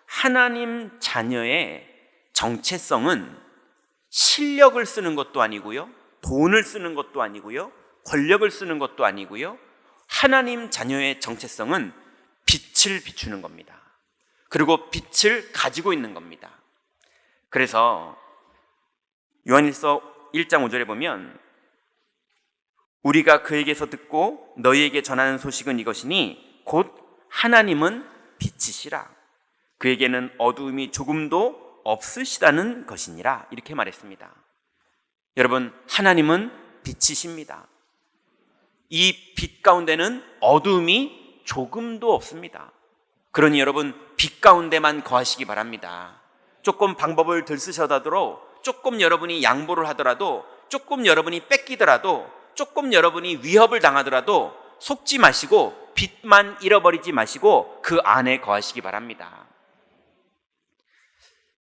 [SPEAKER 4] 하나님 자녀의 정체성은 실력을 쓰는 것도 아니고요, 돈을 쓰는 것도 아니고요, 권력을 쓰는 것도 아니고요, 하나님 자녀의 정체성은 빛을 비추는 겁니다. 그리고 빛을 가지고 있는 겁니다. 그래서 요한일서 1장 5절에 보면, 우리가 그에게서 듣고 너희에게 전하는 소식은 이것이니 곧 하나님은 빛이시라. 그에게는 어두움이 조금도 없으시다는 것이니라. 이렇게 말했습니다. 여러분, 하나님은 빛이십니다. 이 빛 가운데는 어두움이 조금도 없습니다. 그러니 여러분, 빛 가운데만 거하시기 바랍니다. 조금 방법을 덜 쓰셔도, 조금 여러분이 양보를 하더라도, 조금 여러분이 뺏기더라도, 조금 여러분이 위협을 당하더라도 속지 마시고 빛만 잃어버리지 마시고 그 안에 거하시기 바랍니다.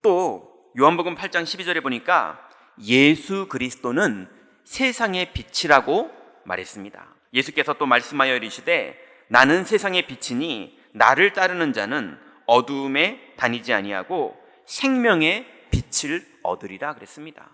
[SPEAKER 4] 또 요한복음 8장 12절에 보니까 예수 그리스도는 세상의 빛이라고 말했습니다. 예수께서 또 말씀하여 이르시되 나는 세상의 빛이니 나를 따르는 자는 어두움에 다니지 아니하고 생명의 빛을 얻으리라 그랬습니다.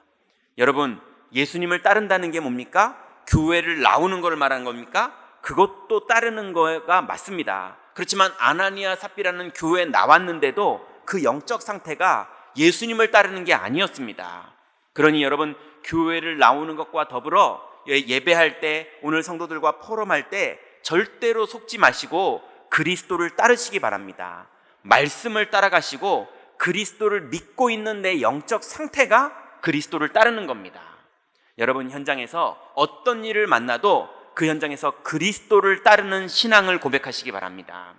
[SPEAKER 4] 여러분, 예수님을 따른다는 게 뭡니까? 교회를 나오는 걸 말하는 겁니까? 그것도 따르는 거가 맞습니다. 그렇지만 아나니아 삽비라는 교회에 나왔는데도 그 영적 상태가 예수님을 따르는 게 아니었습니다. 그러니 여러분, 교회를 나오는 것과 더불어 예배할 때, 오늘 성도들과 포럼할 때 절대로 속지 마시고 그리스도를 따르시기 바랍니다. 말씀을 따라가시고 그리스도를 믿고 있는 내 영적 상태가 그리스도를 따르는 겁니다. 여러분, 현장에서 어떤 일을 만나도 그 현장에서 그리스도를 따르는 신앙을 고백하시기 바랍니다.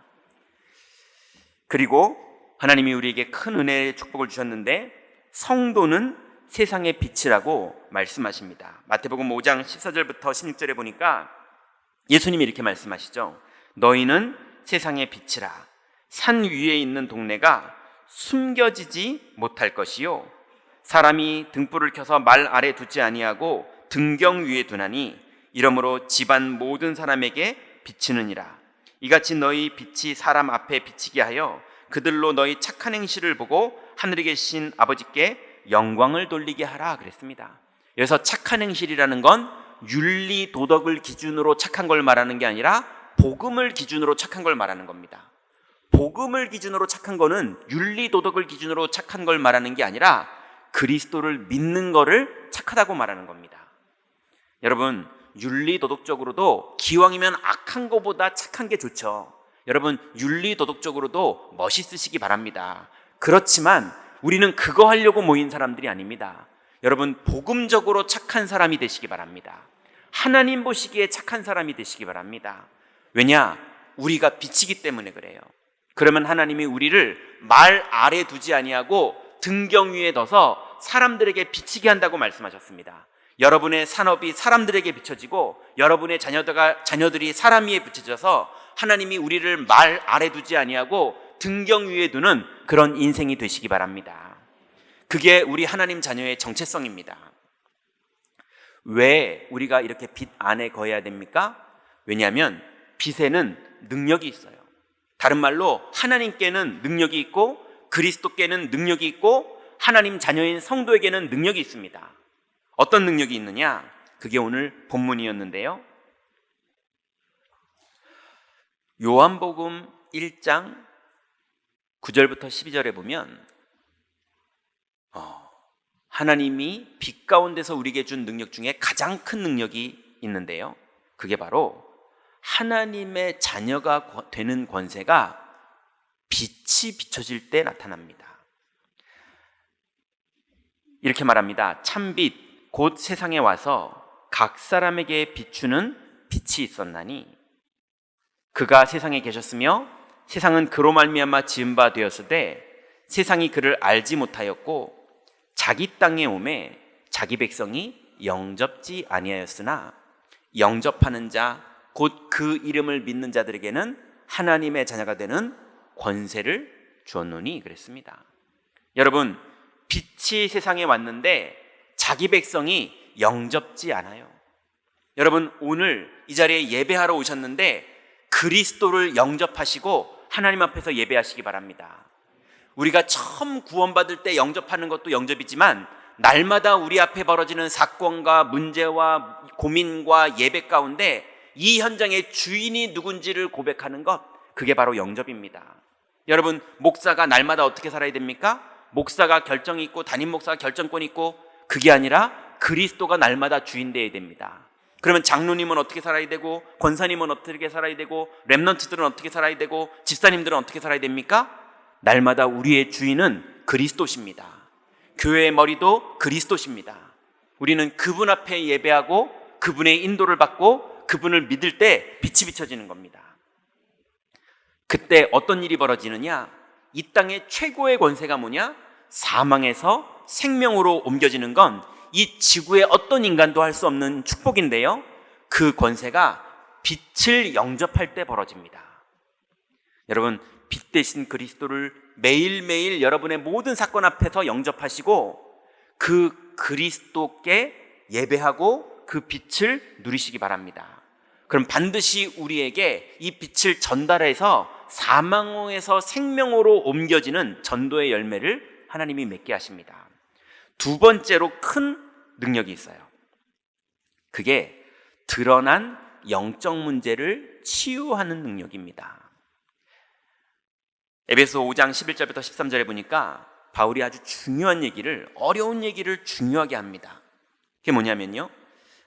[SPEAKER 4] 그리고 하나님이 우리에게 큰 은혜의 축복을 주셨는데 성도는 세상의 빛이라고 말씀하십니다. 마태복음 5장 14절부터 16절에 보니까 예수님이 이렇게 말씀하시죠. 너희는 세상의 빛이라. 산 위에 있는 동네가 숨겨지지 못할 것이요 사람이 등불을 켜서 말 아래 두지 아니하고 등경 위에 두나니 이러므로 집안 모든 사람에게 비치느니라. 이같이 너희 빛이 사람 앞에 비치게 하여 그들로 너희 착한 행실을 보고 하늘에 계신 아버지께 영광을 돌리게 하라 그랬습니다. 여기서 착한 행실이라는 건 윤리 도덕을 기준으로 착한 걸 말하는 게 아니라 복음을 기준으로 착한 걸 말하는 겁니다. 복음을 기준으로 착한 거는 윤리 도덕을 기준으로 착한 걸 말하는 게 아니라 그리스도를 믿는 거를 착하다고 말하는 겁니다. 여러분, 윤리 도덕적으로도 기왕이면 악한 거보다 착한 게 좋죠. 여러분, 윤리 도덕적으로도 멋있으시기 바랍니다. 그렇지만 우리는 그거 하려고 모인 사람들이 아닙니다. 여러분, 복음적으로 착한 사람이 되시기 바랍니다. 하나님 보시기에 착한 사람이 되시기 바랍니다. 왜냐? 우리가 빛이기 때문에 그래요. 그러면 하나님이 우리를 말 아래 두지 아니하고 등경 위에 둬서 사람들에게 비치게 한다고 말씀하셨습니다. 여러분의 산업이 사람들에게 비춰지고 여러분의 자녀들이 사람 위에 비춰져서 하나님이 우리를 말 아래 두지 아니하고 등경 위에 두는 그런 인생이 되시기 바랍니다. 그게 우리 하나님 자녀의 정체성입니다. 왜 우리가 이렇게 빛 안에 거해야 됩니까? 왜냐하면 빛에는 능력이 있어요. 다른 말로 하나님께는 능력이 있고 그리스도께는 능력이 있고 하나님 자녀인 성도에게는 능력이 있습니다. 어떤 능력이 있느냐? 그게 오늘 본문이었는데요. 요한복음 1장 9절부터 12절에 보면 하나님이 빛 가운데서 우리에게 준 능력 중에 가장 큰 능력이 있는데요. 그게 바로 하나님의 자녀가 되는 권세가 빛이 비춰질 때 나타납니다. 이렇게 말합니다. 참빛 곧 세상에 와서 각 사람에게 비추는 빛이 있었나니 그가 세상에 계셨으며 세상은 그로 말미암아 지은 바 되었으되 세상이 그를 알지 못하였고 자기 땅에 오매 자기 백성이 영접지 아니하였으나 영접하는 자 곧 그 이름을 믿는 자들에게는 하나님의 자녀가 되는 권세를 주었노니 그랬습니다. 여러분, 빛이 세상에 왔는데 자기 백성이 영접지 않아요. 여러분, 오늘 이 자리에 예배하러 오셨는데 그리스도를 영접하시고 하나님 앞에서 예배하시기 바랍니다. 우리가 처음 구원받을 때 영접하는 것도 영접이지만 날마다 우리 앞에 벌어지는 사건과 문제와 고민과 예배 가운데 이 현장의 주인이 누군지를 고백하는 것, 그게 바로 영접입니다. 여러분, 목사가 날마다 어떻게 살아야 됩니까? 목사가 결정이 있고 담임 목사가 결정권이 있고 그게 아니라 그리스도가 날마다 주인 되어야 됩니다. 그러면 장로님은 어떻게 살아야 되고 권사님은 어떻게 살아야 되고 렘넌트들은 어떻게 살아야 되고 집사님들은 어떻게 살아야 됩니까? 날마다 우리의 주인은 그리스도십니다. 교회의 머리도 그리스도십니다. 우리는 그분 앞에 예배하고 그분의 인도를 받고 그분을 믿을 때 빛이 비춰지는 겁니다. 그때 어떤 일이 벌어지느냐? 이 땅의 최고의 권세가 뭐냐? 사망에서 생명으로 옮겨지는 건 이 지구의 어떤 인간도 할 수 없는 축복인데요. 그 권세가 빛을 영접할 때 벌어집니다. 여러분, 빛 대신 그리스도를 매일매일 여러분의 모든 사건 앞에서 영접하시고 그 그리스도께 예배하고 그 빛을 누리시기 바랍니다. 그럼 반드시 우리에게 이 빛을 전달해서 사망에서 생명으로 옮겨지는 전도의 열매를 하나님이 맺게 하십니다. 두 번째로 큰 능력이 있어요. 그게 드러난 영적 문제를 치유하는 능력입니다. 에베소 5장 11절부터 13절에 보니까 바울이 아주 중요한 얘기를, 어려운 얘기를 중요하게 합니다. 그게 뭐냐면요,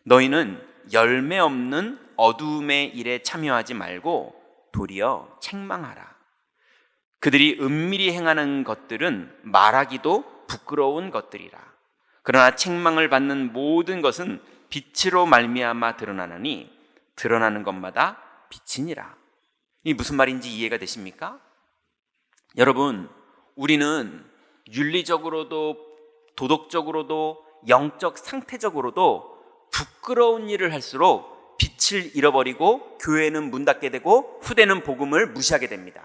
[SPEAKER 4] 너희는 열매 없는 어두움의 일에 참여하지 말고 도리어 책망하라. 그들이 은밀히 행하는 것들은 말하기도 부끄러운 것들이라. 그러나 책망을 받는 모든 것은 빛으로 말미암아 드러나느니 드러나는 것마다 빛이니라. 이 무슨 말인지 이해가 되십니까? 여러분, 우리는 윤리적으로도 도덕적으로도 영적 상태적으로도 부끄러운 일을 할수록 빛을 잃어버리고 교회는 문 닫게 되고 후대는 복음을 무시하게 됩니다.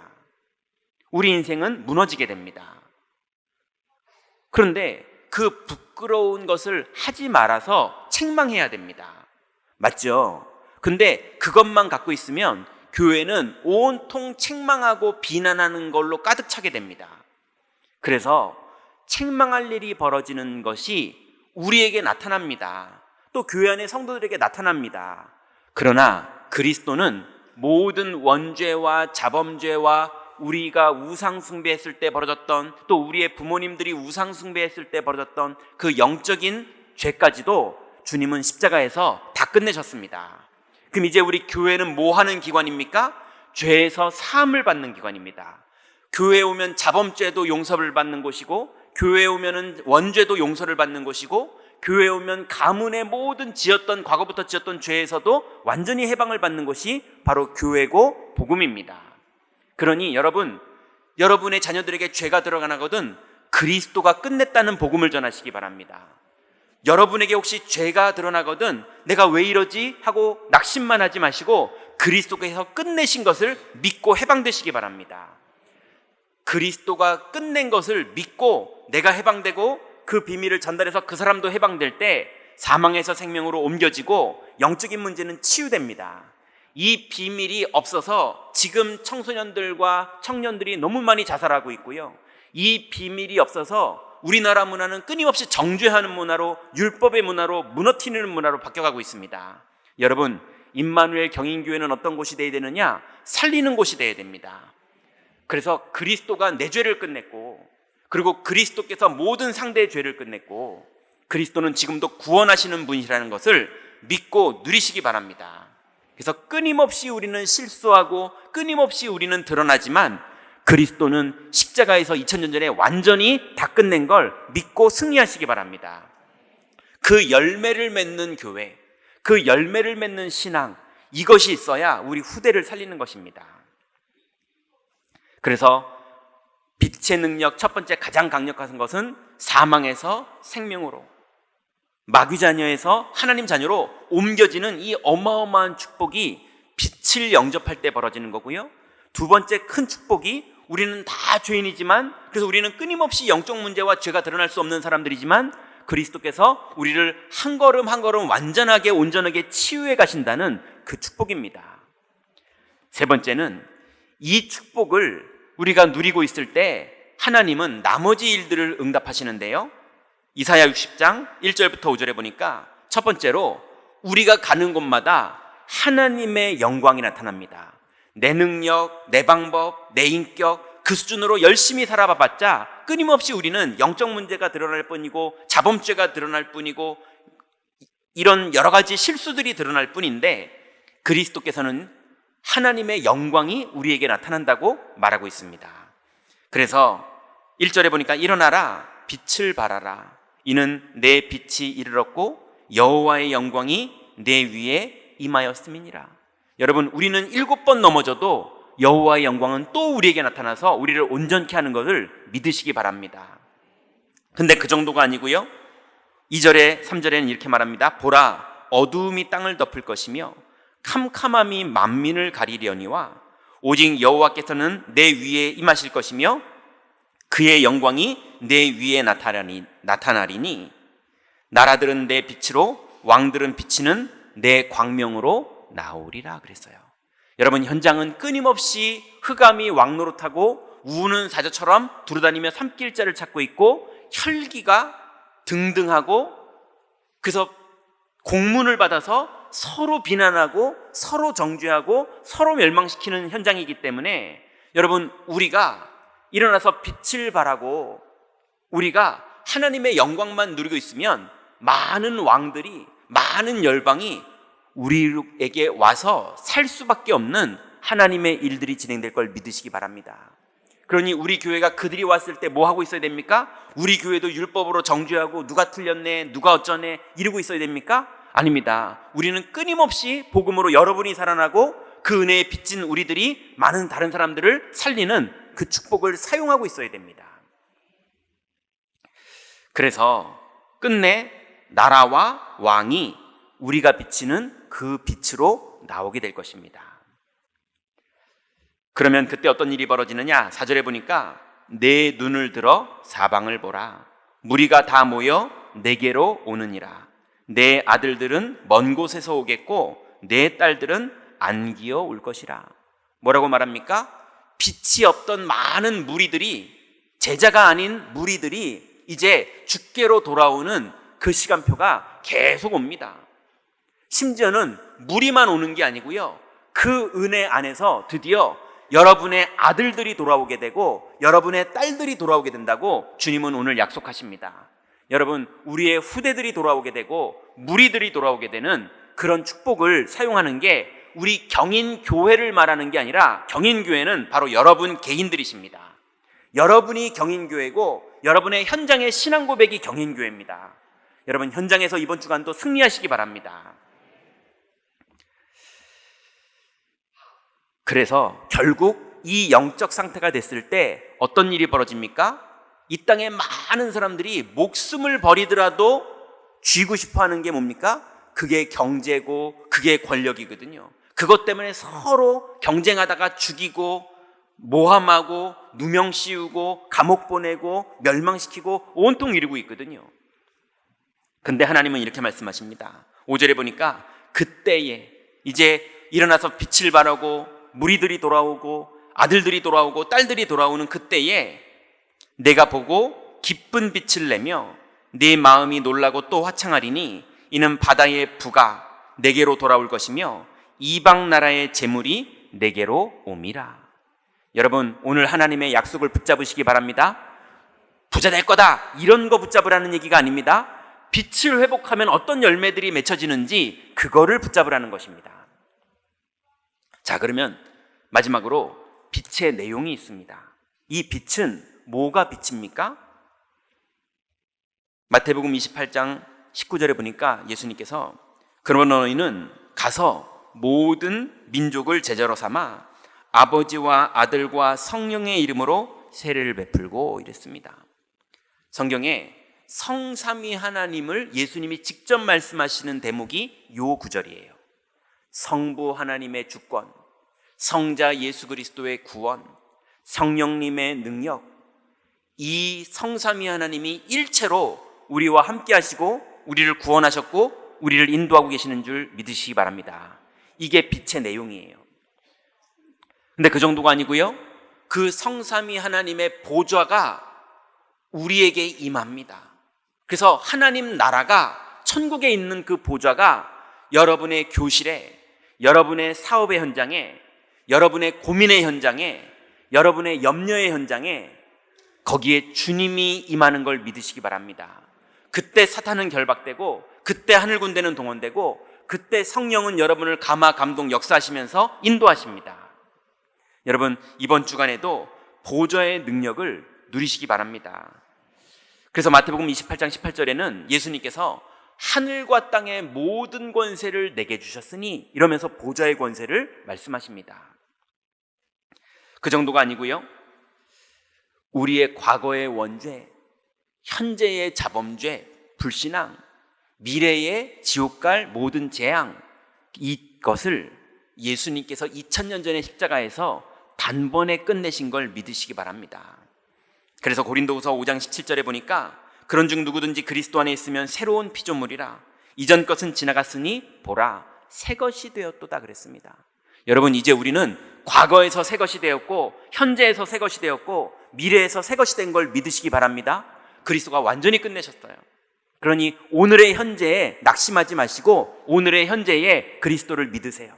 [SPEAKER 4] 우리 인생은 무너지게 됩니다. 그런데 그 부끄러운 것을 하지 말아서 책망해야 됩니다. 맞죠? 근데 그것만 갖고 있으면 교회는 온통 책망하고 비난하는 걸로 가득 차게 됩니다. 그래서 책망할 일이 벌어지는 것이 우리에게 나타납니다. 또 교회 안의 성도들에게 나타납니다. 그러나 그리스도는 모든 원죄와 자범죄와 우리가 우상 숭배했을 때 벌어졌던, 또 우리의 부모님들이 우상 숭배했을 때 벌어졌던 그 영적인 죄까지도 주님은 십자가에서 다 끝내셨습니다. 그럼 이제 우리 교회는 뭐 하는 기관입니까? 죄에서 사함을 받는 기관입니다. 교회에 오면 자범죄도 용서를 받는 곳이고, 교회에 오면은 원죄도 용서를 받는 곳이고, 교회에 오면 가문의 모든 과거부터 지었던 죄에서도 완전히 해방을 받는 것이 바로 교회고 복음입니다. 그러니 여러분의 자녀들에게 죄가 드러나거든 그리스도가 끝냈다는 복음을 전하시기 바랍니다. 여러분에게 혹시 죄가 드러나거든 내가 왜 이러지 하고 낙심만 하지 마시고 그리스도께서 끝내신 것을 믿고 해방되시기 바랍니다. 그리스도가 끝낸 것을 믿고 내가 해방되고 그 비밀을 전달해서 그 사람도 해방될 때 사망에서 생명으로 옮겨지고 영적인 문제는 치유됩니다. 이 비밀이 없어서 지금 청소년들과 청년들이 너무 많이 자살하고 있고요. 이 비밀이 없어서 우리나라 문화는 끊임없이 정죄하는 문화로, 율법의 문화로, 무너뜨리는 문화로 바뀌어가고 있습니다. 여러분, 임마누엘 경인교회는 어떤 곳이 되어야 되느냐? 살리는 곳이 되어야 됩니다. 그래서 그리스도가 내 죄를 끝냈고, 그리고 그리스도께서 모든 상대의 죄를 끝냈고, 그리스도는 지금도 구원하시는 분이라는 것을 믿고 누리시기 바랍니다. 그래서 끊임없이 우리는 실수하고 끊임없이 우리는 드러나지만 그리스도는 십자가에서 2000년 전에 완전히 다 끝낸 걸 믿고 승리하시기 바랍니다. 그 열매를 맺는 교회, 그 열매를 맺는 신앙, 이것이 있어야 우리 후대를 살리는 것입니다. 그래서 빛의 능력 첫 번째 가장 강력한 것은 사망에서 생명으로, 마귀 자녀에서 하나님 자녀로 옮겨지는 이 어마어마한 축복이 빛을 영접할 때 벌어지는 거고요. 두 번째 큰 축복이 우리는 다 죄인이지만, 그래서 우리는 끊임없이 영적 문제와 죄가 드러날 수 없는 사람들이지만 그리스도께서 우리를 한 걸음 한 걸음 완전하게 온전하게 치유해 가신다는 그 축복입니다. 세 번째는 이 축복을 우리가 누리고 있을 때 하나님은 나머지 일들을 응답하시는데요. 이사야 60장 1절부터 5절에 보니까 첫 번째로 우리가 가는 곳마다 하나님의 영광이 나타납니다. 내 능력, 내 방법, 내 인격, 그 수준으로 열심히 살아봐봤자 끊임없이 우리는 영적 문제가 드러날 뿐이고 자범죄가 드러날 뿐이고 이런 여러 가지 실수들이 드러날 뿐인데 그리스도께서는 하나님의 영광이 우리에게 나타난다고 말하고 있습니다. 그래서 1절에 보니까 일어나라, 빛을 발하라. 이는 내 빛이 이르렀고 여호와의 영광이 내 위에 임하였음이니라. 여러분, 우리는 7번 넘어져도 여호와의 영광은 또 우리에게 나타나서 우리를 온전케 하는 것을 믿으시기 바랍니다. 근데 그 정도가 아니고요. 2절에 3절에는 이렇게 말합니다. 보라, 어두움이 땅을 덮을 것이며 캄캄함이 만민을 가리려니와 오직 여호와께서는 내 위에 임하실 것이며 그의 영광이 내 위에 나타나리니 나라들은 내 빛으로 왕들은 비치는 내 광명으로 나오리라 그랬어요. 여러분, 현장은 끊임없이 흑암이 왕노릇하고 우는 사자처럼 두루다니며 산길자를 찾고 있고 혈기가 등등하고, 그래서 공문을 받아서 서로 비난하고 서로 정죄하고 서로 멸망시키는 현장이기 때문에 여러분, 우리가 일어나서 빛을 발하고 우리가 하나님의 영광만 누리고 있으면 많은 왕들이, 많은 열방이 우리에게 와서 살 수밖에 없는 하나님의 일들이 진행될 걸 믿으시기 바랍니다. 그러니 우리 교회가 그들이 왔을 때 뭐 하고 있어야 됩니까? 우리 교회도 율법으로 정죄하고 누가 틀렸네, 누가 어쩌네 이러고 있어야 됩니까? 아닙니다. 우리는 끊임없이 복음으로 여러분이 살아나고 그 은혜에 빚진 우리들이 많은 다른 사람들을 살리는 그 축복을 사용하고 있어야 됩니다. 그래서 끝내 나라와 왕이 우리가 비치는 그 빛으로 나오게 될 것입니다. 그러면 그때 어떤 일이 벌어지느냐? 4절에 보니까 내 눈을 들어 사방을 보라. 무리가 다 모여 내게로 오느니라. 내 아들들은 먼 곳에서 오겠고 내 딸들은 안기어 올 것이라. 뭐라고 말합니까? 빛이 없던 많은 무리들이, 제자가 아닌 무리들이 이제 주께로 돌아오는 그 시간표가 계속 옵니다. 심지어는 무리만 오는 게 아니고요, 그 은혜 안에서 드디어 여러분의 아들들이 돌아오게 되고 여러분의 딸들이 돌아오게 된다고 주님은 오늘 약속하십니다. 여러분, 우리의 후대들이 돌아오게 되고 무리들이 돌아오게 되는 그런 축복을 사용하는 게 우리 경인교회를 말하는 게 아니라, 경인교회는 바로 여러분 개인들이십니다. 여러분이 경인교회고 여러분의 현장의 신앙 고백이 경인교회입니다. 여러분, 현장에서 이번 주간도 승리하시기 바랍니다. 그래서 결국 이 영적 상태가 됐을 때 어떤 일이 벌어집니까? 이 땅에 많은 사람들이 목숨을 버리더라도 쥐고 싶어 하는 게 뭡니까? 그게 경제고 그게 권력이거든요. 그것 때문에 서로 경쟁하다가 죽이고 모함하고 누명 씌우고 감옥 보내고 멸망시키고 온통 이루고 있거든요. 근데 하나님은 이렇게 말씀하십니다. 5절에 보니까 그때에 이제 일어나서 빛을 발하고 무리들이 돌아오고 아들들이 돌아오고 딸들이 돌아오는 그때에 내가 보고 기쁜 빛을 내며 네 마음이 놀라고 또 화창하리니 이는 바다의 부가 내게로 돌아올 것이며 이방 나라의 재물이 내게로 옴이라. 여러분, 오늘 하나님의 약속을 붙잡으시기 바랍니다. 부자 될 거다, 이런 거 붙잡으라는 얘기가 아닙니다. 빛을 회복하면 어떤 열매들이 맺혀지는지 그거를 붙잡으라는 것입니다. 자, 그러면 마지막으로 빛의 내용이 있습니다. 이 빛은 뭐가 빛입니까? 마태복음 28장 19절에 보니까 예수님께서 그러면 너희는 가서 모든 민족을 제자로 삼아 아버지와 아들과 성령의 이름으로 세례를 베풀고 이랬습니다. 성경에 성삼위 하나님을 예수님이 직접 말씀하시는 대목이 요 구절이에요. 성부 하나님의 주권, 성자 예수 그리스도의 구원, 성령님의 능력, 이 성삼위 하나님이 일체로 우리와 함께 하시고 우리를 구원하셨고 우리를 인도하고 계시는 줄 믿으시기 바랍니다. 이게 빛의 내용이에요. 근데 그 정도가 아니고요, 그 성삼위 하나님의 보좌가 우리에게 임합니다. 그래서 하나님 나라가, 천국에 있는 그 보좌가 여러분의 교실에, 여러분의 사업의 현장에, 여러분의 고민의 현장에, 여러분의 염려의 현장에, 거기에 주님이 임하는 걸 믿으시기 바랍니다. 그때 사탄은 결박되고 그때 하늘 군대는 동원되고 그때 성령은 여러분을 감화 감동 역사하시면서 인도하십니다. 여러분, 이번 주간에도 보좌의 능력을 누리시기 바랍니다. 그래서 마태복음 28장 18절에는 예수님께서 하늘과 땅의 모든 권세를 내게 주셨으니 이러면서 보좌의 권세를 말씀하십니다. 그 정도가 아니고요, 우리의 과거의 원죄, 현재의 자범죄, 불신앙, 미래의 지옥 갈 모든 재앙, 이것을 예수님께서 2000년 전에 십자가에서 단번에 끝내신 걸 믿으시기 바랍니다. 그래서 고린도후서 5장 17절에 보니까 그런 중 누구든지 그리스도 안에 있으면 새로운 피조물이라 이전 것은 지나갔으니 보라 새 것이 되었도다 그랬습니다. 여러분, 이제 우리는 과거에서 새 것이 되었고 현재에서 새 것이 되었고 미래에서 새 것이 된 걸 믿으시기 바랍니다. 그리스도가 완전히 끝내셨어요. 그러니 오늘의 현재에 낙심하지 마시고 오늘의 현재에 그리스도를 믿으세요.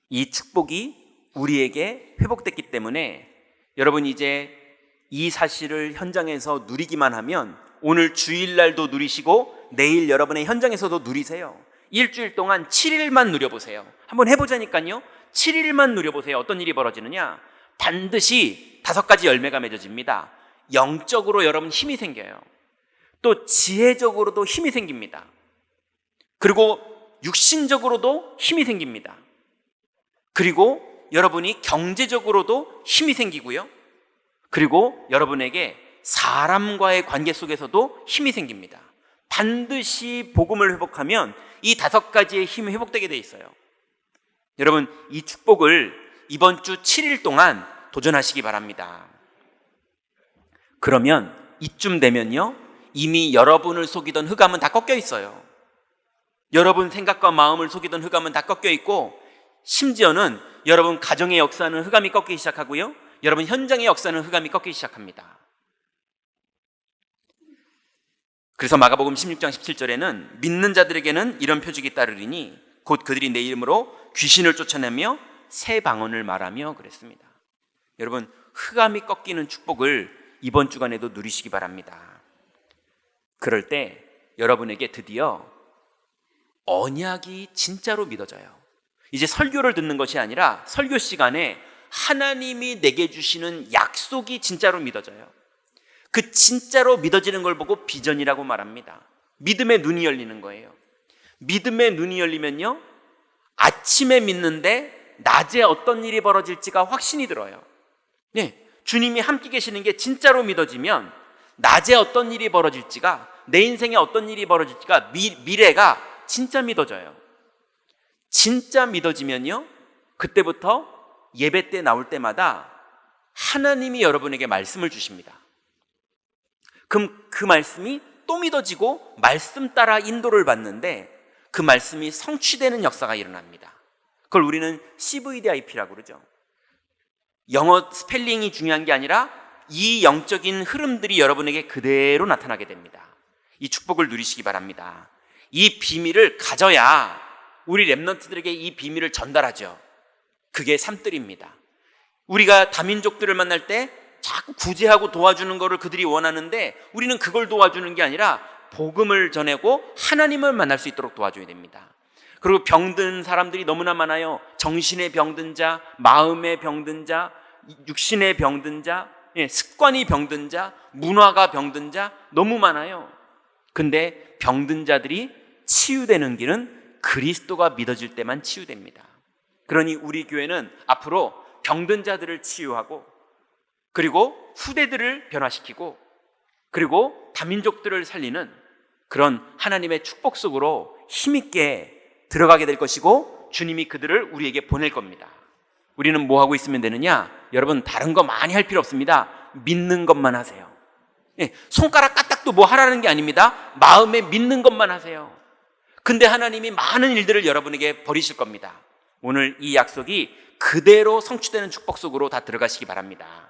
[SPEAKER 4] 이 축복이 우리에게 회복됐기 때문에 여러분, 이제 이 사실을 현장에서 누리기만 하면 오늘 주일날도 누리시고 내일 여러분의 현장에서도 누리세요. 일주일 동안 7일만 누려보세요. 한번 해보자니까요. 7일만 누려보세요. 어떤 일이 벌어지느냐? 반드시 5가지 열매가 맺어집니다. 영적으로 여러분 힘이 생겨요. 또 지혜적으로도 힘이 생깁니다. 그리고 육신적으로도 힘이 생깁니다. 그리고 여러분이 경제적으로도 힘이 생기고요. 그리고 여러분에게 사람과의 관계 속에서도 힘이 생깁니다. 반드시 복음을 회복하면 이 5가지의 힘이 회복되게 돼 있어요. 여러분, 이 축복을 이번 주 7일 동안 도전하시기 바랍니다. 그러면 이쯤 되면요, 이미 여러분을 속이던 흑암은 다 꺾여 있어요. 여러분 생각과 마음을 속이던 흑암은 다 꺾여 있고, 심지어는 여러분 가정의 역사는 흑암이 꺾이기 시작하고요, 여러분 현장의 역사는 흑암이 꺾이기 시작합니다. 그래서 마가복음 16장 17절에는 믿는 자들에게는 이런 표적이 따르리니 곧 그들이 내 이름으로 귀신을 쫓아내며 새 방언을 말하며 그랬습니다. 여러분, 흑암이 꺾이는 축복을 이번 주간에도 누리시기 바랍니다. 그럴 때 여러분에게 드디어 언약이 진짜로 믿어져요. 이제 설교를 듣는 것이 아니라 설교 시간에 하나님이 내게 주시는 약속이 진짜로 믿어져요. 그 진짜로 믿어지는 걸 보고 비전이라고 말합니다. 믿음의 눈이 열리는 거예요. 믿음의 눈이 열리면요, 아침에 믿는데 낮에 어떤 일이 벌어질지가 확신이 들어요. 네, 주님이 함께 계시는 게 진짜로 믿어지면 낮에 어떤 일이 벌어질지가, 내 인생에 어떤 일이 벌어질지가, 미래가 진짜 믿어져요. 진짜 믿어지면요, 그때부터 예배 때 나올 때마다 하나님이 여러분에게 말씀을 주십니다. 그럼 그 말씀이 또 믿어지고 말씀 따라 인도를 받는데 그 말씀이 성취되는 역사가 일어납니다. 그걸 우리는 CVDIP라고 그러죠. 영어 스펠링이 중요한 게 아니라 이 영적인 흐름들이 여러분에게 그대로 나타나게 됩니다. 이 축복을 누리시기 바랍니다. 이 비밀을 가져야 우리 랩런트들에게 이 비밀을 전달하죠. 그게 삼뜰입니다. 우리가 다민족들을 만날 때 자꾸 구제하고 도와주는 것을 그들이 원하는데 우리는 그걸 도와주는 게 아니라 복음을 전하고 하나님을 만날 수 있도록 도와줘야 됩니다. 그리고 병든 사람들이 너무나 많아요. 정신의 병든 자, 마음의 병든 자, 육신의 병든 자, 습관이 병든 자, 문화가 병든 자 너무 많아요. 근데 병든 자들이 치유되는 길은 그리스도가 믿어질 때만 치유됩니다. 그러니 우리 교회는 앞으로 병든 자들을 치유하고, 그리고 후대들을 변화시키고, 그리고 다민족들을 살리는 그런 하나님의 축복 속으로 힘있게 들어가게 될 것이고, 주님이 그들을 우리에게 보낼 겁니다. 우리는 뭐 하고 있으면 되느냐? 여러분, 다른 거 많이 할 필요 없습니다. 믿는 것만 하세요. 손가락 까딱도 뭐 하라는 게 아닙니다. 마음에 믿는 것만 하세요. 근데 하나님이 많은 일들을 여러분에게 버리실 겁니다. 오늘 이 약속이 그대로 성취되는 축복 속으로 다 들어가시기 바랍니다.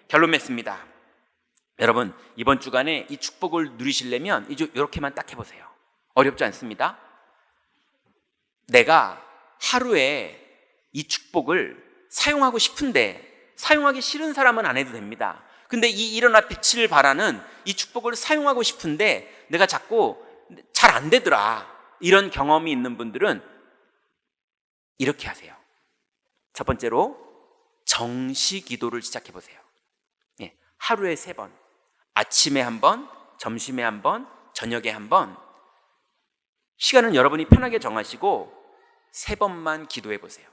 [SPEAKER 4] 결론 맺습니다. 여러분, 이번 주간에 이 축복을 누리시려면 이렇게만 딱 해보세요. 어렵지 않습니다. 내가 하루에 이 축복을 사용하고 싶은데 사용하기 싫은 사람은 안 해도 됩니다. 근데 이 일어나 빛을 발하는 이 축복을 사용하고 싶은데 내가 자꾸 잘 안 되더라, 이런 경험이 있는 분들은 이렇게 하세요. 첫 번째로 정시 기도를 시작해 보세요. 하루에 3번, 아침에 1번, 점심에 1번, 저녁에 1번, 시간은 여러분이 편하게 정하시고 3번만 기도해 보세요.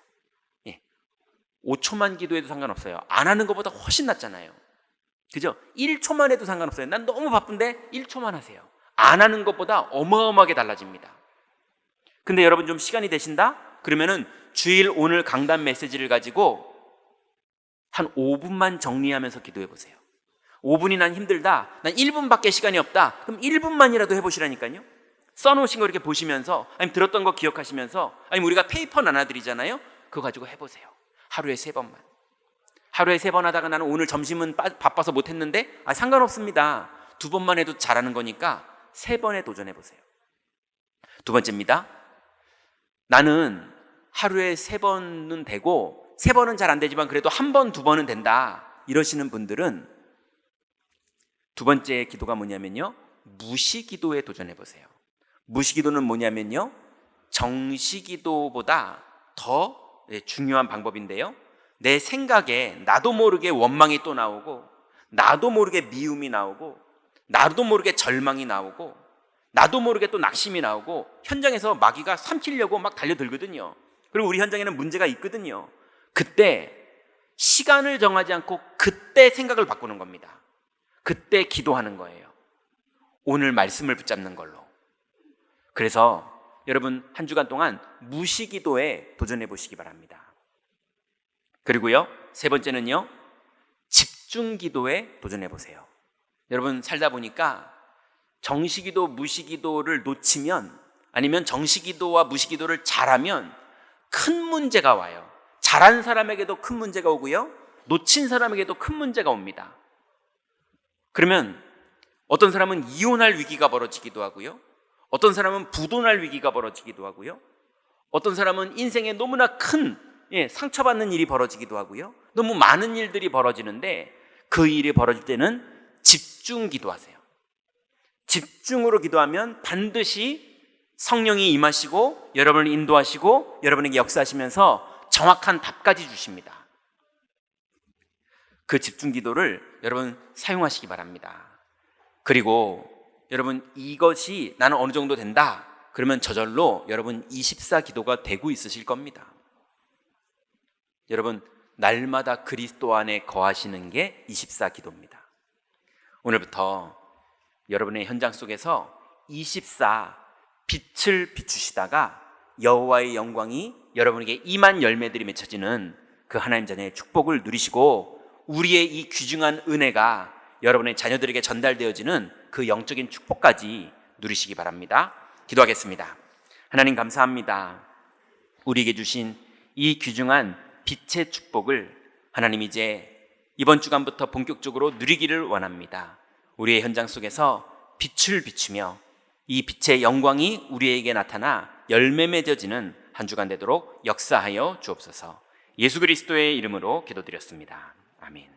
[SPEAKER 4] 5초만 기도해도 상관없어요. 안 하는 것보다 훨씬 낫잖아요. 그죠? 1초만 해도 상관없어요. 난 너무 바쁜데 1초만 하세요. 안 하는 것보다 어마어마하게 달라집니다. 근데 여러분 좀 시간이 되신다? 그러면은 주일 오늘 강단 메시지를 가지고 한 5분만 정리하면서 기도해 보세요. 5분이 난 힘들다, 난 1분밖에 시간이 없다, 그럼 1분만이라도 해보시라니까요. 써놓으신 거 이렇게 보시면서, 아니면 들었던 거 기억하시면서, 아니면 우리가 페이퍼 나눠드리잖아요. 그거 가지고 해보세요. 하루에 3번만. 하루에 3번 하다가 나는 오늘 점심은 바빠서 못했는데, 상관없습니다. 2번만 해도 잘하는 거니까 3번에 도전해보세요. 두 번째입니다. 나는 하루에 3번은 되고 3번은 잘 안 되지만 그래도 1번, 2번은 된다, 이러시는 분들은 두 번째 기도가 뭐냐면요, 무시기도에 도전해보세요. 무시기도는 뭐냐면요, 정시기도보다 더 중요한 방법인데요, 내 생각에 나도 모르게 원망이 또 나오고, 나도 모르게 미움이 나오고, 나도 모르게 절망이 나오고, 나도 모르게 또 낙심이 나오고, 현장에서 마귀가 삼키려고 막 달려들거든요. 그리고 우리 현장에는 문제가 있거든요. 그때 시간을 정하지 않고 그때 생각을 바꾸는 겁니다. 그때 기도하는 거예요. 오늘 말씀을 붙잡는 걸로, 그래서 여러분 한 주간 동안 무시기도에 도전해 보시기 바랍니다. 그리고요, 세 번째는요, 집중기도에 도전해 보세요. 여러분 살다 보니까 정시기도, 무시기도를 놓치면, 아니면 정시기도와 무시기도를 잘하면 큰 문제가 와요. 잘한 사람에게도 큰 문제가 오고요, 놓친 사람에게도 큰 문제가 옵니다. 그러면 어떤 사람은 이혼할 위기가 벌어지기도 하고요, 어떤 사람은 부도날 위기가 벌어지기도 하고요, 어떤 사람은 인생에 너무나 큰 상처받는 일이 벌어지기도 하고요, 너무 많은 일들이 벌어지는데, 그 일이 벌어질 때는 집중 기도하세요. 집중으로 기도하면 반드시 성령이 임하시고 여러분을 인도하시고 여러분에게 역사하시면서 정확한 답까지 주십니다. 그 집중 기도를 여러분 사용하시기 바랍니다. 그리고 여러분 이것이 나는 어느 정도 된다 그러면 저절로 여러분 24 기도가 되고 있으실 겁니다. 여러분 날마다 그리스도 안에 거하시는 게 24 기도입니다. 오늘부터 여러분의 현장 속에서 24 빛을 비추시다가 여호와의 영광이 여러분에게 임한 열매들이 맺혀지는 그 하나님 자녀의 축복을 누리시고, 우리의 이 귀중한 은혜가 여러분의 자녀들에게 전달되어지는 그 영적인 축복까지 누리시기 바랍니다. 기도하겠습니다. 하나님 감사합니다. 우리에게 주신 이 귀중한 빛의 축복을 하나님 이제 이번 주간부터 본격적으로 누리기를 원합니다. 우리의 현장 속에서 빛을 비추며 이 빛의 영광이 우리에게 나타나 열매 맺어지는 한 주간 되도록 역사하여 주옵소서. 예수 그리스도의 이름으로 기도드렸습니다. 아멘.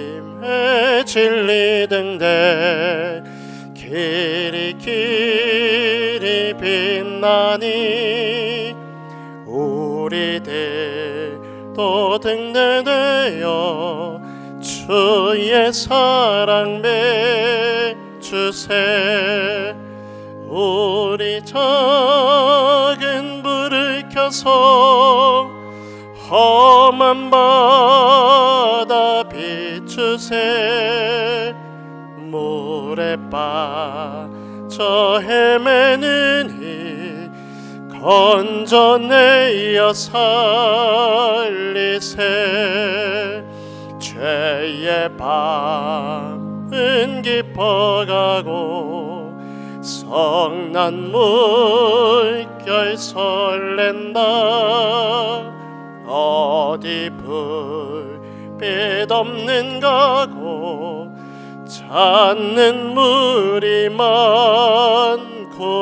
[SPEAKER 2] 하나님의 진리 등대 길이 빛나니 우리들도 등대되어 주의 사랑 맺주세. 우리 작은 불을 켜서 험한 바다 비추세. 물에 빠져 헤매는 이 건져내어 살리세. 죄의 밤은 깊어가고 성난 물결 설렌다. 어디 불빛 없는가 고 찾는 물이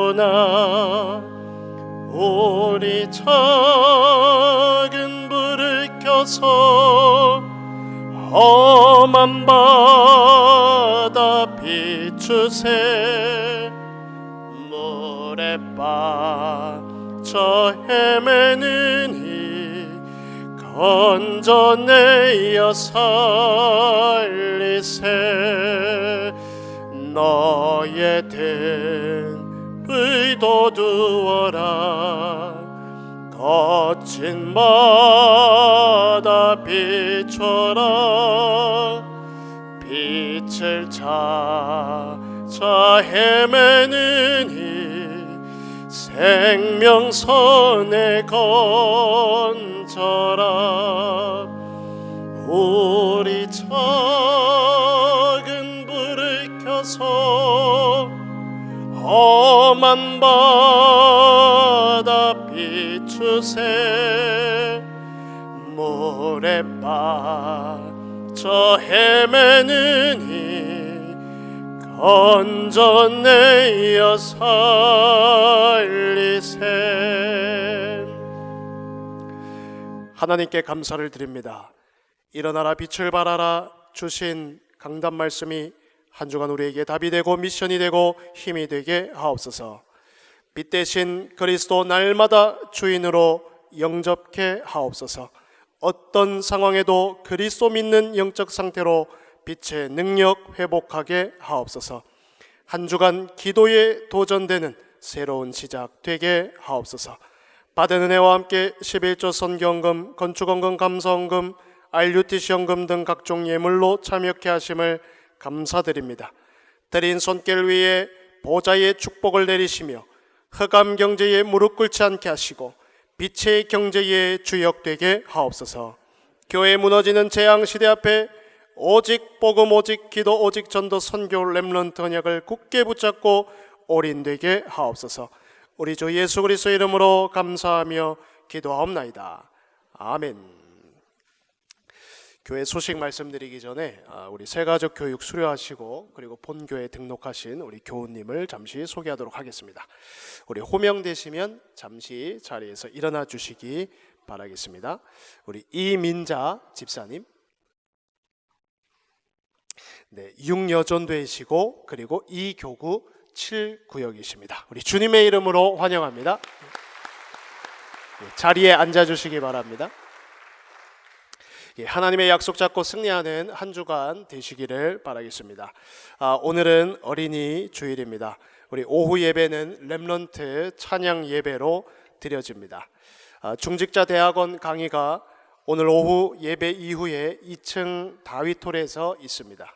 [SPEAKER 2] 많구나. 우리 작은 불을 켜서 험한 바다 비추세. 물에 빠져 헤매는 이 건져내어 살리세. 너의 등을 돋우어라. 거친 바다 비춰라. 빛을 찾아 헤매는 이 생명선에 건져라. 우리 작은 불을 켜서 험한 바다 비추세. 물에 빠져 헤매는 이 건져내어 살리세. 하나님께 감사를 드립니다. 일어나라 빛을 발하라 주신 강단 말씀이 한 주간 우리에게 답이 되고 미션이 되고 힘이 되게 하옵소서. 빛 대신 그리스도 날마다 주인으로 영접케 하옵소서. 어떤 상황에도 그리스도 믿는 영적 상태로 빛의 능력 회복하게 하옵소서. 한 주간 기도에 도전되는 새로운 시작 되게 하옵소서. 받은 은혜와 함께 11조 선경금, 건축원금, 감사원금, RUTC연금 등 각종 예물로 참여케 하심을 감사드립니다. 드린 손길 위에 보좌의 축복을 내리시며 흑암 경제에 무릎 꿇지 않게 하시고 빛의 경제에 주역되게 하옵소서. 교회 무너지는 재앙시대 앞에 오직 복음, 오직 기도, 오직 전도, 선교, 렘넌트 언약을 굳게 붙잡고 올인되게 하옵소서. 우리 주 예수 그리스도의 이름으로 감사하며 기도하옵나이다. 아멘. 교회 소식 말씀드리기 전에 우리 새가족 교육 수료하시고 그리고 본교에 등록하신 우리 교우님을 잠시 소개하도록 하겠습니다. 우리 호명되시면 잠시 자리에서 일어나 주시기 바라겠습니다. 우리 이민자 집사님, 네, 6여전되시고 그리고 이교구 7구역이십니다. 우리 주님의 이름으로 환영합니다. 네, 자리에 앉아주시기 바랍니다. 하나님의 약속 잡고 승리하는 한 주간 되시기를 바라겠습니다. 오늘은 어린이 주일입니다. 우리 오후 예배는 렘넌트 찬양 예배로 드려집니다. 중직자 대학원 강의가 오늘 오후 예배 이후에 2층 다윗홀에서 있습니다.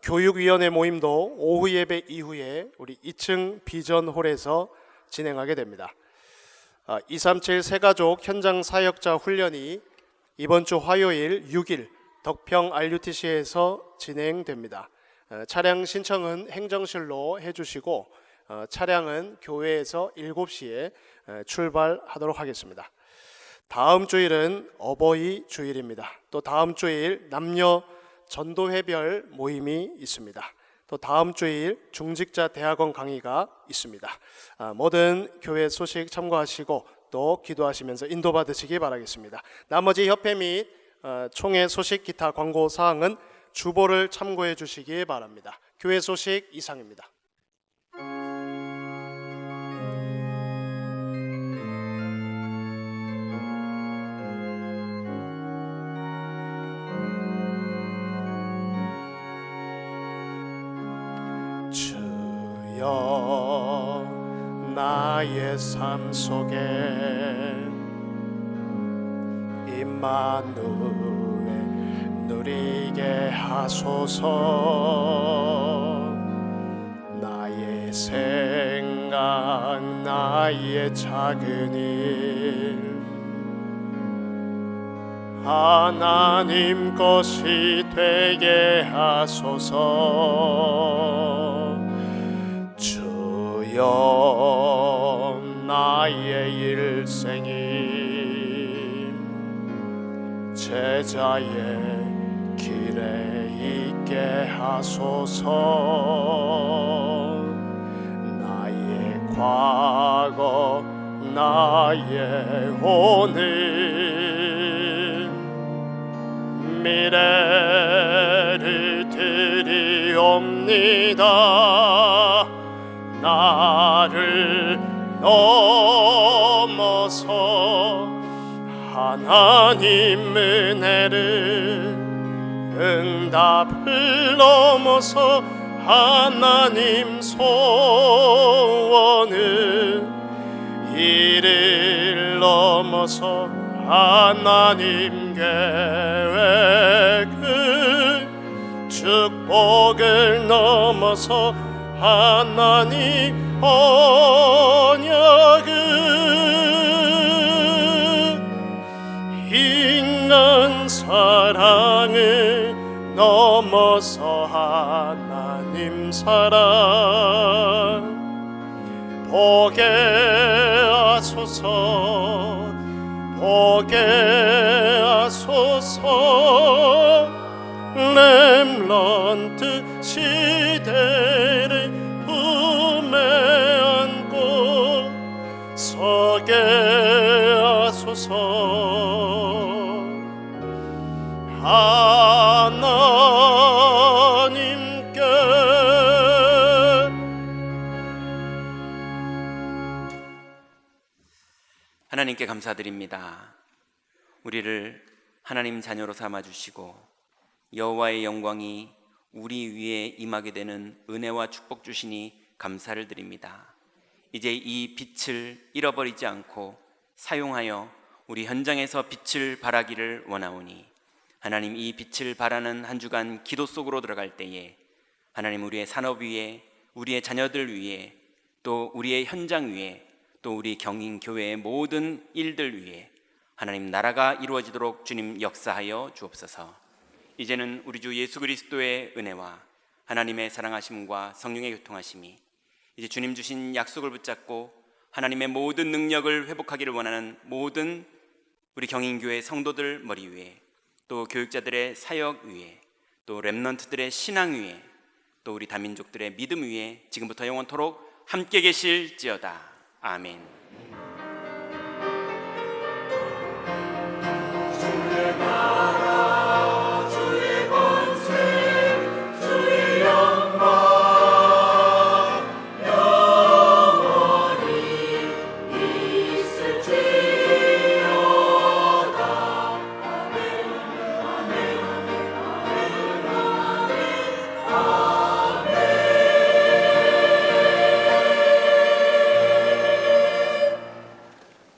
[SPEAKER 2] 교육위원회 모임도 오후 예배 이후에 우리 2층 비전홀에서 진행하게 됩니다. 237 새가족 현장 사역자 훈련이 이번 주 화요일 6일 덕평 RUTC에서 진행됩니다. 차량 신청은 행정실로 해주시고 차량은 교회에서 7시에 출발하도록 하겠습니다. 다음 주일은 어버이 주일입니다. 또 다음 주일 남녀 전도회별 모임이 있습니다. 또 다음 주일 중직자 대학원 강의가 있습니다. 모든 교회 소식 참고하시고 또 기도하시면서 인도받으시기 바라겠습니다. 나머지 협회 및 총회 소식 기타 광고 사항은 주보를 참고해 주시기 바랍니다. 교회 소식 이상입니다. 주여 나의 삶 속에 임마누엘 누리게 하소서. 나의 생각 나의 작은 일 하나님 것이 되게 하소서. 주여 나의 일생이 제자의 길에 있게 하소서. 나의 과거 나의 오늘 미래를 드리옵니다. 나를 넘어서 하나님 은혜를 응답을 넘어서 하나님 소원을 이를 넘어서 하나님 계획을 축복을 넘어서 하나님 언약을 인간 사랑을 넘어서 하나님 사랑 보게 하소서. 보게 하소서. 렘넌트 시대를 품에 안고 서게 하소서. 하나님께
[SPEAKER 4] 하나님께 감사드립니다. 우리를 하나님 자녀로 삼아주시고 여호와의 영광이 우리 위에 임하게 되는 은혜와 축복 주시니 감사를 드립니다. 이제 이 빛을 잃어버리지 않고 사용하여 우리 현장에서 빛을 발하기를 원하오니 하나님, 이 빛을 발하는 한 주간 기도 속으로 들어갈 때에 하나님, 우리의 산업 위에, 우리의 자녀들 위에, 또 우리의 현장 위에, 또 우리 경인교회의 모든 일들 위에 하나님 나라가 이루어지도록 주님 역사하여 주옵소서. 이제는 우리 주 예수 그리스도의 은혜와 하나님의 사랑하심과 성령의 교통하심이 이제 주님 주신 약속을 붙잡고 하나님의 모든 능력을 회복하기를 원하는 모든 우리 경인교회 성도들 머리 위에, 또 교육자들의 사역 위에, 또 렘넌트들의 신앙 위에, 또 우리 다민족들의 믿음 위에 지금부터 영원토록 함께 계실지어다. 아멘.